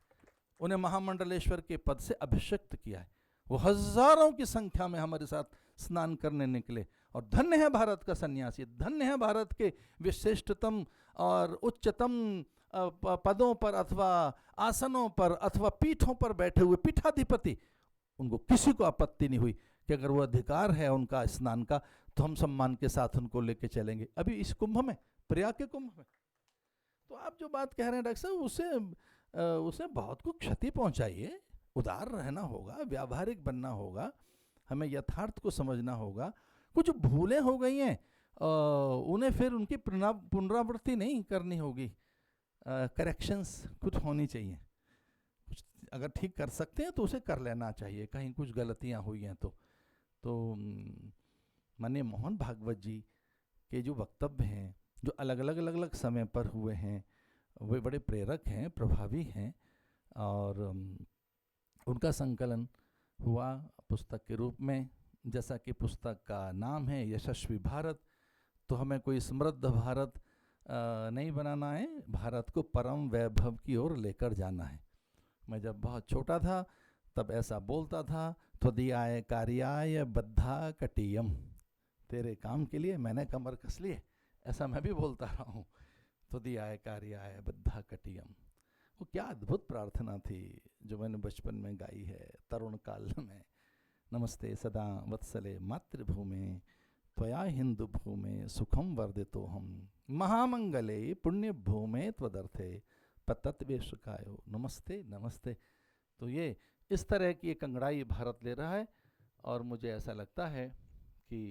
उन्हें महामंडलेश्वर के पद से अभिषिक्त किया है। वो हजारों की संख्या में हमारे साथ स्नान करने निकले, और धन्य है भारत का सन्यासी, धन्य है भारत के विशिष्टतम और उच्चतम पदों पर अथवा आसनों पर अथवा पीठों पर बैठे हुए पीठाधिपति, उनको किसी को आपत्ति नहीं हुई कि अगर वो अधिकार है उनका स्नान का, तो हम सम्मान के साथ उनको लेके चलेंगे। अभी इस कुंभ में, प्रयाग के कुंभ में, तो आप जो बात कह रहे हैं डॉक्टर साहब, उसे बहुत कुछ क्षति पहुंचाइए। उदार रहना होगा, व्यावहारिक बनना होगा, हमें यथार्थ को समझना होगा। कुछ भूलें हो गई हैं, उन्हें फिर उनकी पुनरावृत्ति नहीं करनी होगी, करेक्शंस कुछ होनी चाहिए, कुछ अगर ठीक कर सकते हैं तो उसे कर लेना चाहिए, कहीं कुछ गलतियां हुई हैं तो माननीय मोहन भागवत जी के जो वक्तव्य हैं, जो अलग अलग समय पर हुए हैं, वे बड़े प्रेरक हैं, प्रभावी हैं, और उनका संकलन हुआ पुस्तक के रूप में। जैसा कि पुस्तक का नाम है यशस्वी भारत, तो हमें कोई समृद्ध भारत नहीं बनाना है, भारत को परम वैभव की ओर लेकर जाना है। मैं जब बहुत छोटा था तब ऐसा बोलता था, त्वदीयाय कार्याय बद्धा कटियम, तेरे काम के लिए मैंने कमर कस ली है, ऐसा मैं भी बोलता रहा हूँ, त्वदीयाय कार्याय बद्धा कटियम। वो क्या अद्भुत प्रार्थना थी जो मैंने बचपन में गाई है, तरुण काल में। नमस्ते सदा वत्सले मातृभूमि, त्वया हिंदु भूमे सुखम वर्धितो हम महामंगले पुण्य भूमे त्वदर्थे पतत्वेशकायो नमस्ते नमस्ते। तो ये इस तरह की एक अंगड़ाई भारत ले रहा है और मुझे ऐसा लगता है कि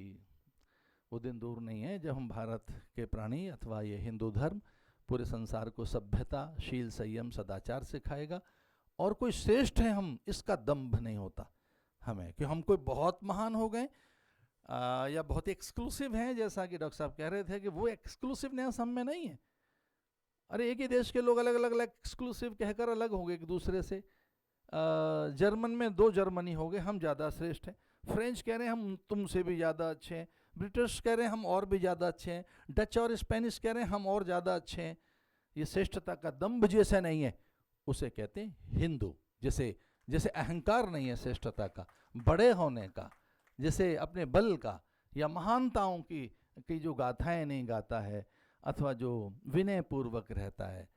वो दिन दूर नहीं है जब हम भारत के प्राणी अथवा ये हिंदू धर्म पूरे संसार को सभ्यता, शील, संयम, सदाचार सिखाएगा। और कोई श्रेष्ठ है हम, इसका दंभ नहीं होता हमें कि हम कोई बहुत महान हो गए या बहुत एक्सक्लूसिव हैं, जैसा कि डॉक्टर साहब कह रहे थे कि वो एक्सक्लूसिवनेस हम में नहीं है। अरे एक ही देश के लोग अलग अलग एक्सक्लूसिव कहकर अलग हो गए एक दूसरे से। जर्मन में 2 जर्मनी हो गए, हम ज़्यादा श्रेष्ठ हैं। फ्रेंच कह रहे हैं हम तुमसे भी ज़्यादा अच्छे हैं। ब्रिटिश कह रहे हैं हम और भी ज़्यादा अच्छे हैं। डच और स्पेनिश कह रहे हैं हम और ज़्यादा अच्छे हैं। ये श्रेष्ठता का दंभ जैसे नहीं है उसे कहते हैं हिंदू। जैसे अहंकार नहीं है श्रेष्ठता का, बड़े होने का, जैसे अपने बल का या महानताओं की जो गाथाएं नहीं गाता है, अथवा जो विनय पूर्वक रहता है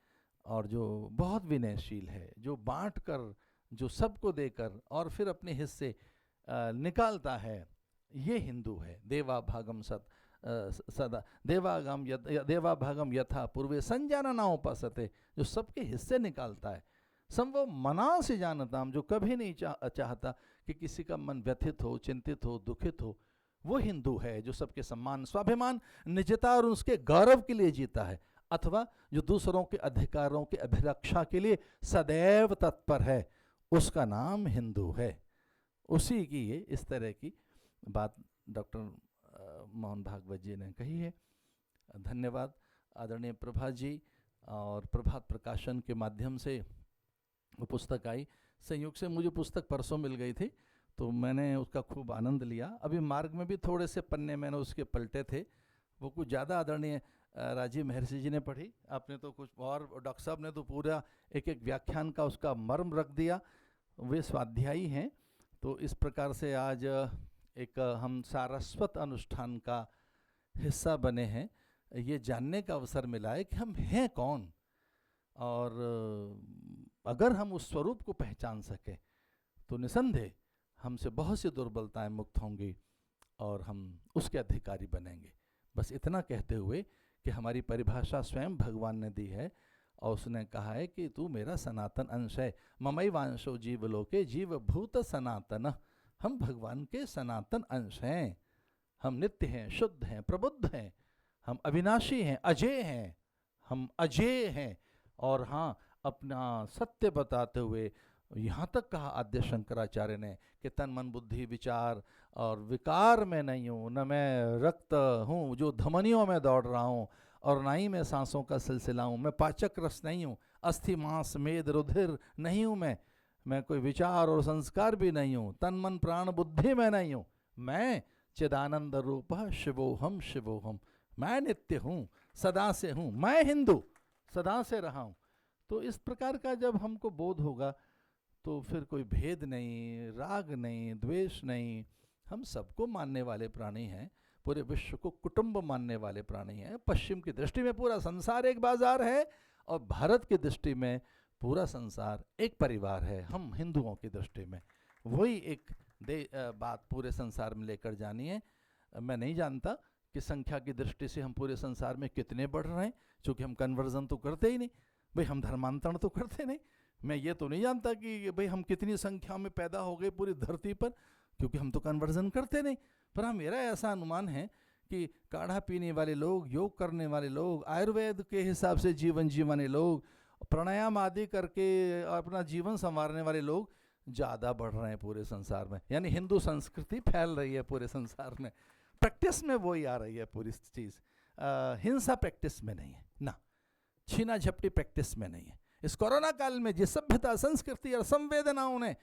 और जो बहुत विनयशील है, जो बांट कर, जो सबको देकर और फिर अपने हिस्से निकालता है, ये हिंदू है। देवा भागम सदा देवा भागम यथा पूर्वे संजानना उपासते, जो सबके हिस्से निकालता है। संभव मना से जानताम, जो कभी नहीं चाहता कि किसी का मन व्यथित हो, चिंतित हो, दुखित हो, वो हिंदू है। जो सबके सम्मान, स्वाभिमान, निजता और उसके गौरव के लिए जीता है, अथवा जो दूसरों के अधिकारों की अभिरक्षा के लिए सदैव तत्पर है, उसका नाम हिंदू है। उसी की ये इस तरह की बात डॉक्टर मोहन भागवत जी ने कही है। धन्यवाद आदरणीय प्रभा जी। और प्रभात प्रकाशन के माध्यम से वो पुस्तक आई, संयोग से मुझे पुस्तक परसों मिल गई थी, तो मैंने उसका खूब आनंद लिया। अभी मार्ग में भी थोड़े से पन्ने मैंने उसके पलटे थे, वो कुछ ज़्यादा आदरणीय राजीव महर्षि जी ने पढ़ी, आपने तो कुछ और, डॉक्टर साहब ने तो पूरा एक एक व्याख्यान का उसका मर्म रख दिया। वे स्वाध्यायी हैं। तो इस प्रकार से आज एक हम सारस्वत अनुष्ठान का हिस्सा बने हैं। ये जानने का अवसर मिला है कि हम हैं कौन, और अगर हम उस स्वरूप को पहचान सके तो निसंदेह हमसे बहुत सी दुर्बलताएं मुक्त होंगी और हम उसके अधिकारी बनेंगे। बस इतना कहते हुए कि हमारी परिभाषा स्वयं भगवान ने दी है और उसने कहा है कि तू मेरा सनातन अंश है। ममई वांशो जीवलोके जीवभूत सनातन। हम भगवान के सनातन अंश हैं। हम नित्य हैं, शुद्ध हैं, प्रबुद्ध हैं, हम अविनाशी हैं, अजेय हैं, हम अजेय हैं। और हाँ, अपना सत्य बताते हुए यहाँ तक कहा आद्य शंकराचार्य ने कि तन मन बुद्धि विचार और विकार में नहीं हूँ, न मैं रक्त हूँ जो धमनियों में दौड़ रहा हूँ, और ना ही मैं सांसों का सिलसिला हूँ। मैं पाचक रस नहीं हूँ, अस्थि मांस मेद रुधिर नहीं हूँ मैं कोई विचार और संस्कार भी नहीं हूँ, तन मन प्राण बुद्धि में नहीं हूँ। मैं चिदानंद रूप शिवोहम शिवोहम, मैं नित्य हूँ, सदा से हूँ, मैं हिंदू सदा से रहा हूँ। तो इस प्रकार का जब हमको बोध होगा तो फिर कोई भेद नहीं, राग नहीं, द्वेष नहीं। हम सबको मानने वाले प्राणी हैं, पूरे विश्व को कुटुंब मानने वाले प्राणी हैं। पश्चिम की दृष्टि में पूरा संसार एक बाजार है और भारत की दृष्टि में पूरा संसार एक परिवार है। हम हिंदुओं की दृष्टि में वही एक बात पूरे संसार में लेकर जानी है। मैं नहीं जानता कि संख्या की दृष्टि से हम पूरे संसार में कितने बढ़ रहे हैं, क्योंकि हम कन्वर्जन तो करते ही नहीं भाई, हम धर्मांतरण तो करते नहीं। मैं ये तो नहीं जानता कि भाई हम कितनी संख्या में पैदा हो गए पूरी धरती पर, क्योंकि हम तो कन्वर्जन करते नहीं। पर हाँ, मेरा ऐसा अनुमान है कि काढ़ा पीने वाले लोग, योग करने वाले लोग, आयुर्वेद के हिसाब से जीवन जीवाने लोग, प्राणायाम आदि करके अपना जीवन संवारने वाले लोग ज़्यादा बढ़ रहे हैं पूरे संसार में। यानी हिंदू संस्कृति फैल रही है पूरे संसार में, प्रैक्टिस में वही आ रही है पूरी चीज़। हिंसा प्रैक्टिस में नहीं है ना, छीना झपटी प्रैक्टिस में नहीं है। इस कोरोना काल में जिस सभ्यता, संस्कृति और संवेदनाओं ने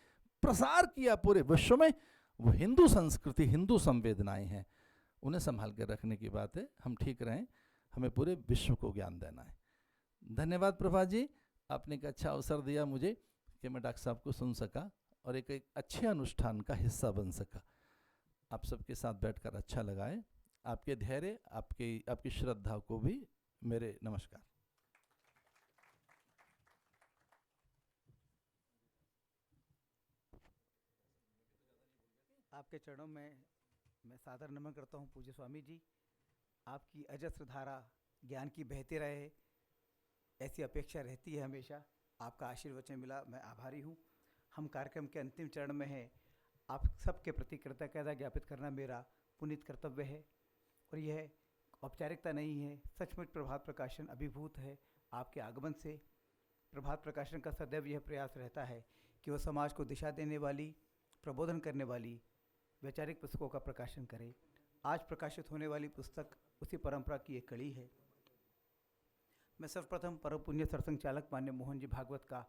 प्रसार किया पूरे विश्व में, वो हिंदू संस्कृति, हिंदू संवेदनाएं हैं। उन्हें संभाल कर रखने की बात है। हम ठीक रहें, हमें पूरे विश्व को ज्ञान देना है। धन्यवाद प्रभा जी, आपने एक अच्छा अवसर दिया मुझे कि मैं डॉक्टर साहब को सुन सका और एक अच्छे अनुष्ठान का हिस्सा बन सका। आप सबके साथ बैठकर अच्छा लगा है। आपके धैर्य, आपकी श्रद्धा को भी मेरे नमस्कार। आपके चरणों में मैं सादर नमन करता हूँ पूज्य स्वामी जी। आपकी अजस्र धारा ज्ञान की बहती रहे, ऐसी अपेक्षा रहती है हमेशा। आपका आशीर्वचन मिला, मैं आभारी हूँ। हम कार्यक्रम के अंतिम चरण में हैं। आप सबके प्रति कृतज्ञता ज्ञापित करना मेरा पुनीत कर्तव्य है, और यह औपचारिकता नहीं है, सचमुच प्रभात प्रकाशन अभिभूत है आपके आगमन से। प्रभात प्रकाशन का सदैव यह प्रयास रहता है कि वह समाज को दिशा देने वाली, प्रबोधन करने वाली वैचारिक पुस्तकों का प्रकाशन करे। आज प्रकाशित होने वाली पुस्तक उसी परंपरा की एक कड़ी है। मैं सर्वप्रथम परम पुण्य सरसंघ चालक मान्य मोहन जी भागवत का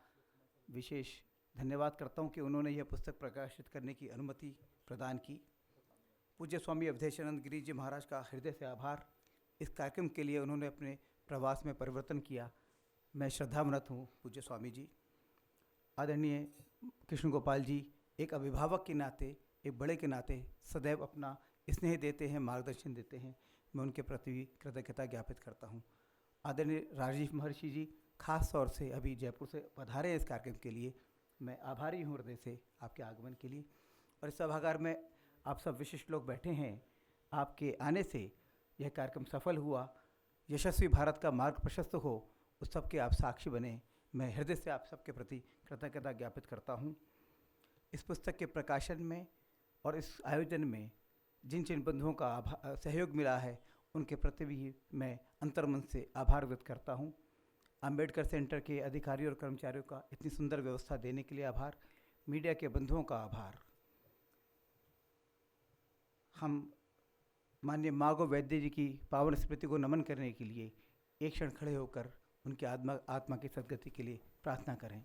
विशेष धन्यवाद करता हूँ कि उन्होंने यह पुस्तक प्रकाशित करने की अनुमति प्रदान की। पूज्य स्वामी अवधेशानंद गिरी जी महाराज का हृदय से आभार। इस कार्यक्रम के लिए उन्होंने अपने प्रवास में परिवर्तन किया। मैं श्रद्धावनत हूँ पूज्य स्वामी जी। आदरणीय कृष्ण गोपाल जी, एक अभिभावक के नाते, एक बड़े के नाते सदैव अपना स्नेह देते हैं, मार्गदर्शन देते हैं। मैं उनके प्रति भी कृतज्ञता ज्ञापित करता हूँ। आदरणीय राजीव महर्षि जी, खास तौर से अभी जयपुर से पधारे हैं इस कार्यक्रम के लिए, मैं आभारी हूँ हृदय से आपके आगमन के लिए। और इस सभागार में आप सब विशिष्ट लोग बैठे हैं। आपके आने से यह कार्यक्रम सफल हुआ, यशस्वी भारत का मार्ग प्रशस्त हो, उस सब के आप साक्षी बने। मैं हृदय से आप सबके प्रति कृतज्ञता ज्ञापित करता हूँ। इस पुस्तक के प्रकाशन में और इस आयोजन में जिन जिन बंधुओं का सहयोग मिला है, उनके प्रति भी मैं अंतर्मन से आभार व्यक्त करता हूँ। अंबेडकर सेंटर के अधिकारियों और कर्मचारियों का इतनी सुंदर व्यवस्था देने के लिए आभार। मीडिया के बंधुओं का आभार। हम माननीय मागो वैद्य जी की पावन स्मृति को नमन करने के लिए एक क्षण खड़े होकर उनकी आत्मा की सद्गति के लिए प्रार्थना करें।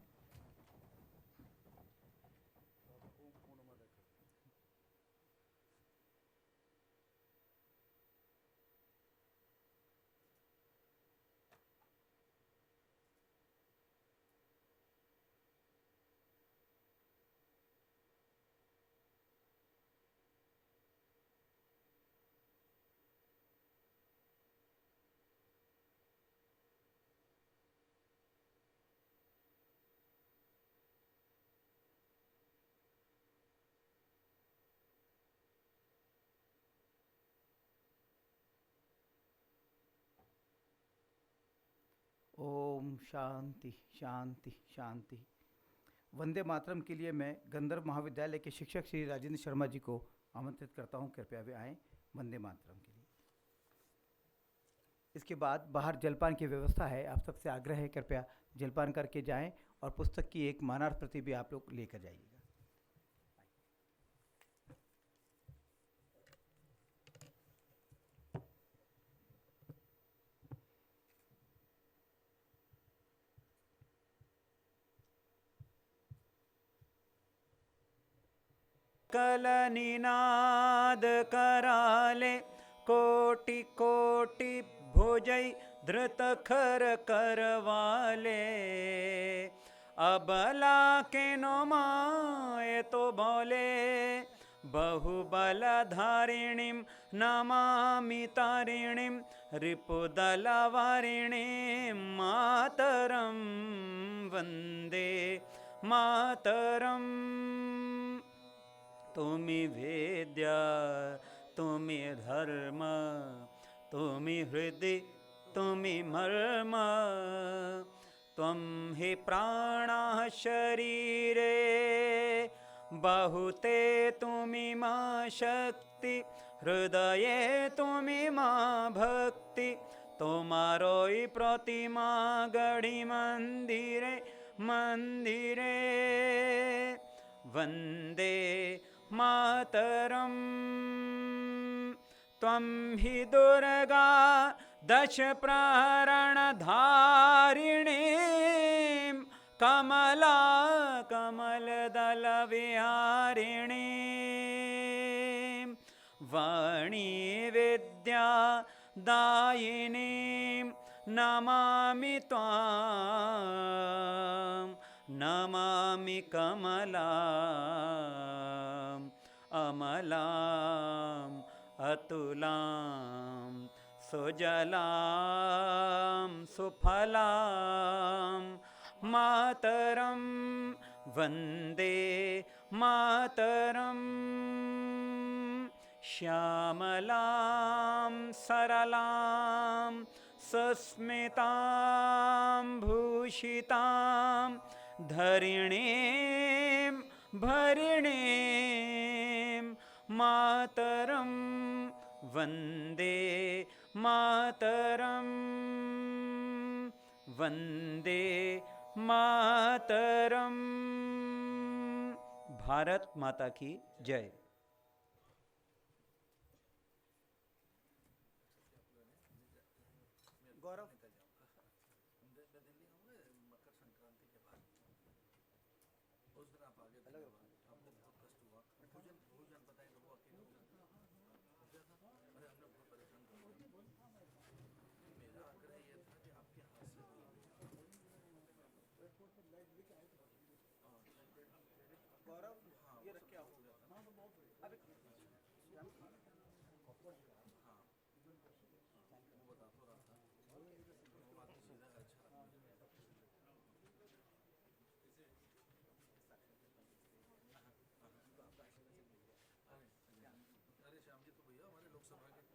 ओम शांति शांति शांति। वंदे मातरम के लिए मैं गंधर्व महाविद्यालय के शिक्षक श्री राजेंद्र शर्मा जी को आमंत्रित करता हूं, कृपया वे आएँ वंदे मातरम के लिए। इसके बाद बाहर जलपान की व्यवस्था है, आप सबसे आग्रह है कृपया जलपान करके जाएं, और पुस्तक की एक मानार्थ प्रति भी आप लोग लेकर जाइएगा। कल निनाद कराले कोटि कोटि भुजई धृत खर करवाले। अबला के नो माए तो बोले बहुबल धारिणीम नमामि तारिणीम रिपुदल वारिणीम मातरम वंदे मातरम। तुमि वेद्या तुमि धर्म तुमि हृदय तुमि मर्म। त्वं हि प्राणः शरीरे बहुते तुमि मा शक्ति। हृदये तुमि मा भक्ति। तुम्हारोई प्रतिमा गढ़ी मंदिरे मंदिरे। वंदे मातरम। त्वं हि दुर्गा दश प्रहरण धारिणी। कमला कमल दल विहारिणी। वाणी विद्या दायिनी नमामि त्वां। नमामि कमलाम् अमलाम् अतुलां सुजलां सुफलां। मातरं वन्दे मातरं। श्यामलां सरलां सुस्मितां भूषितां धरिणीं भरिणीं मातरं वन्दे मातरं वन्दे मातरम। भारत माता की जय। गौरव ये रख के आओ। अरे श्याम जी तो भैया हमारे लोकसभा के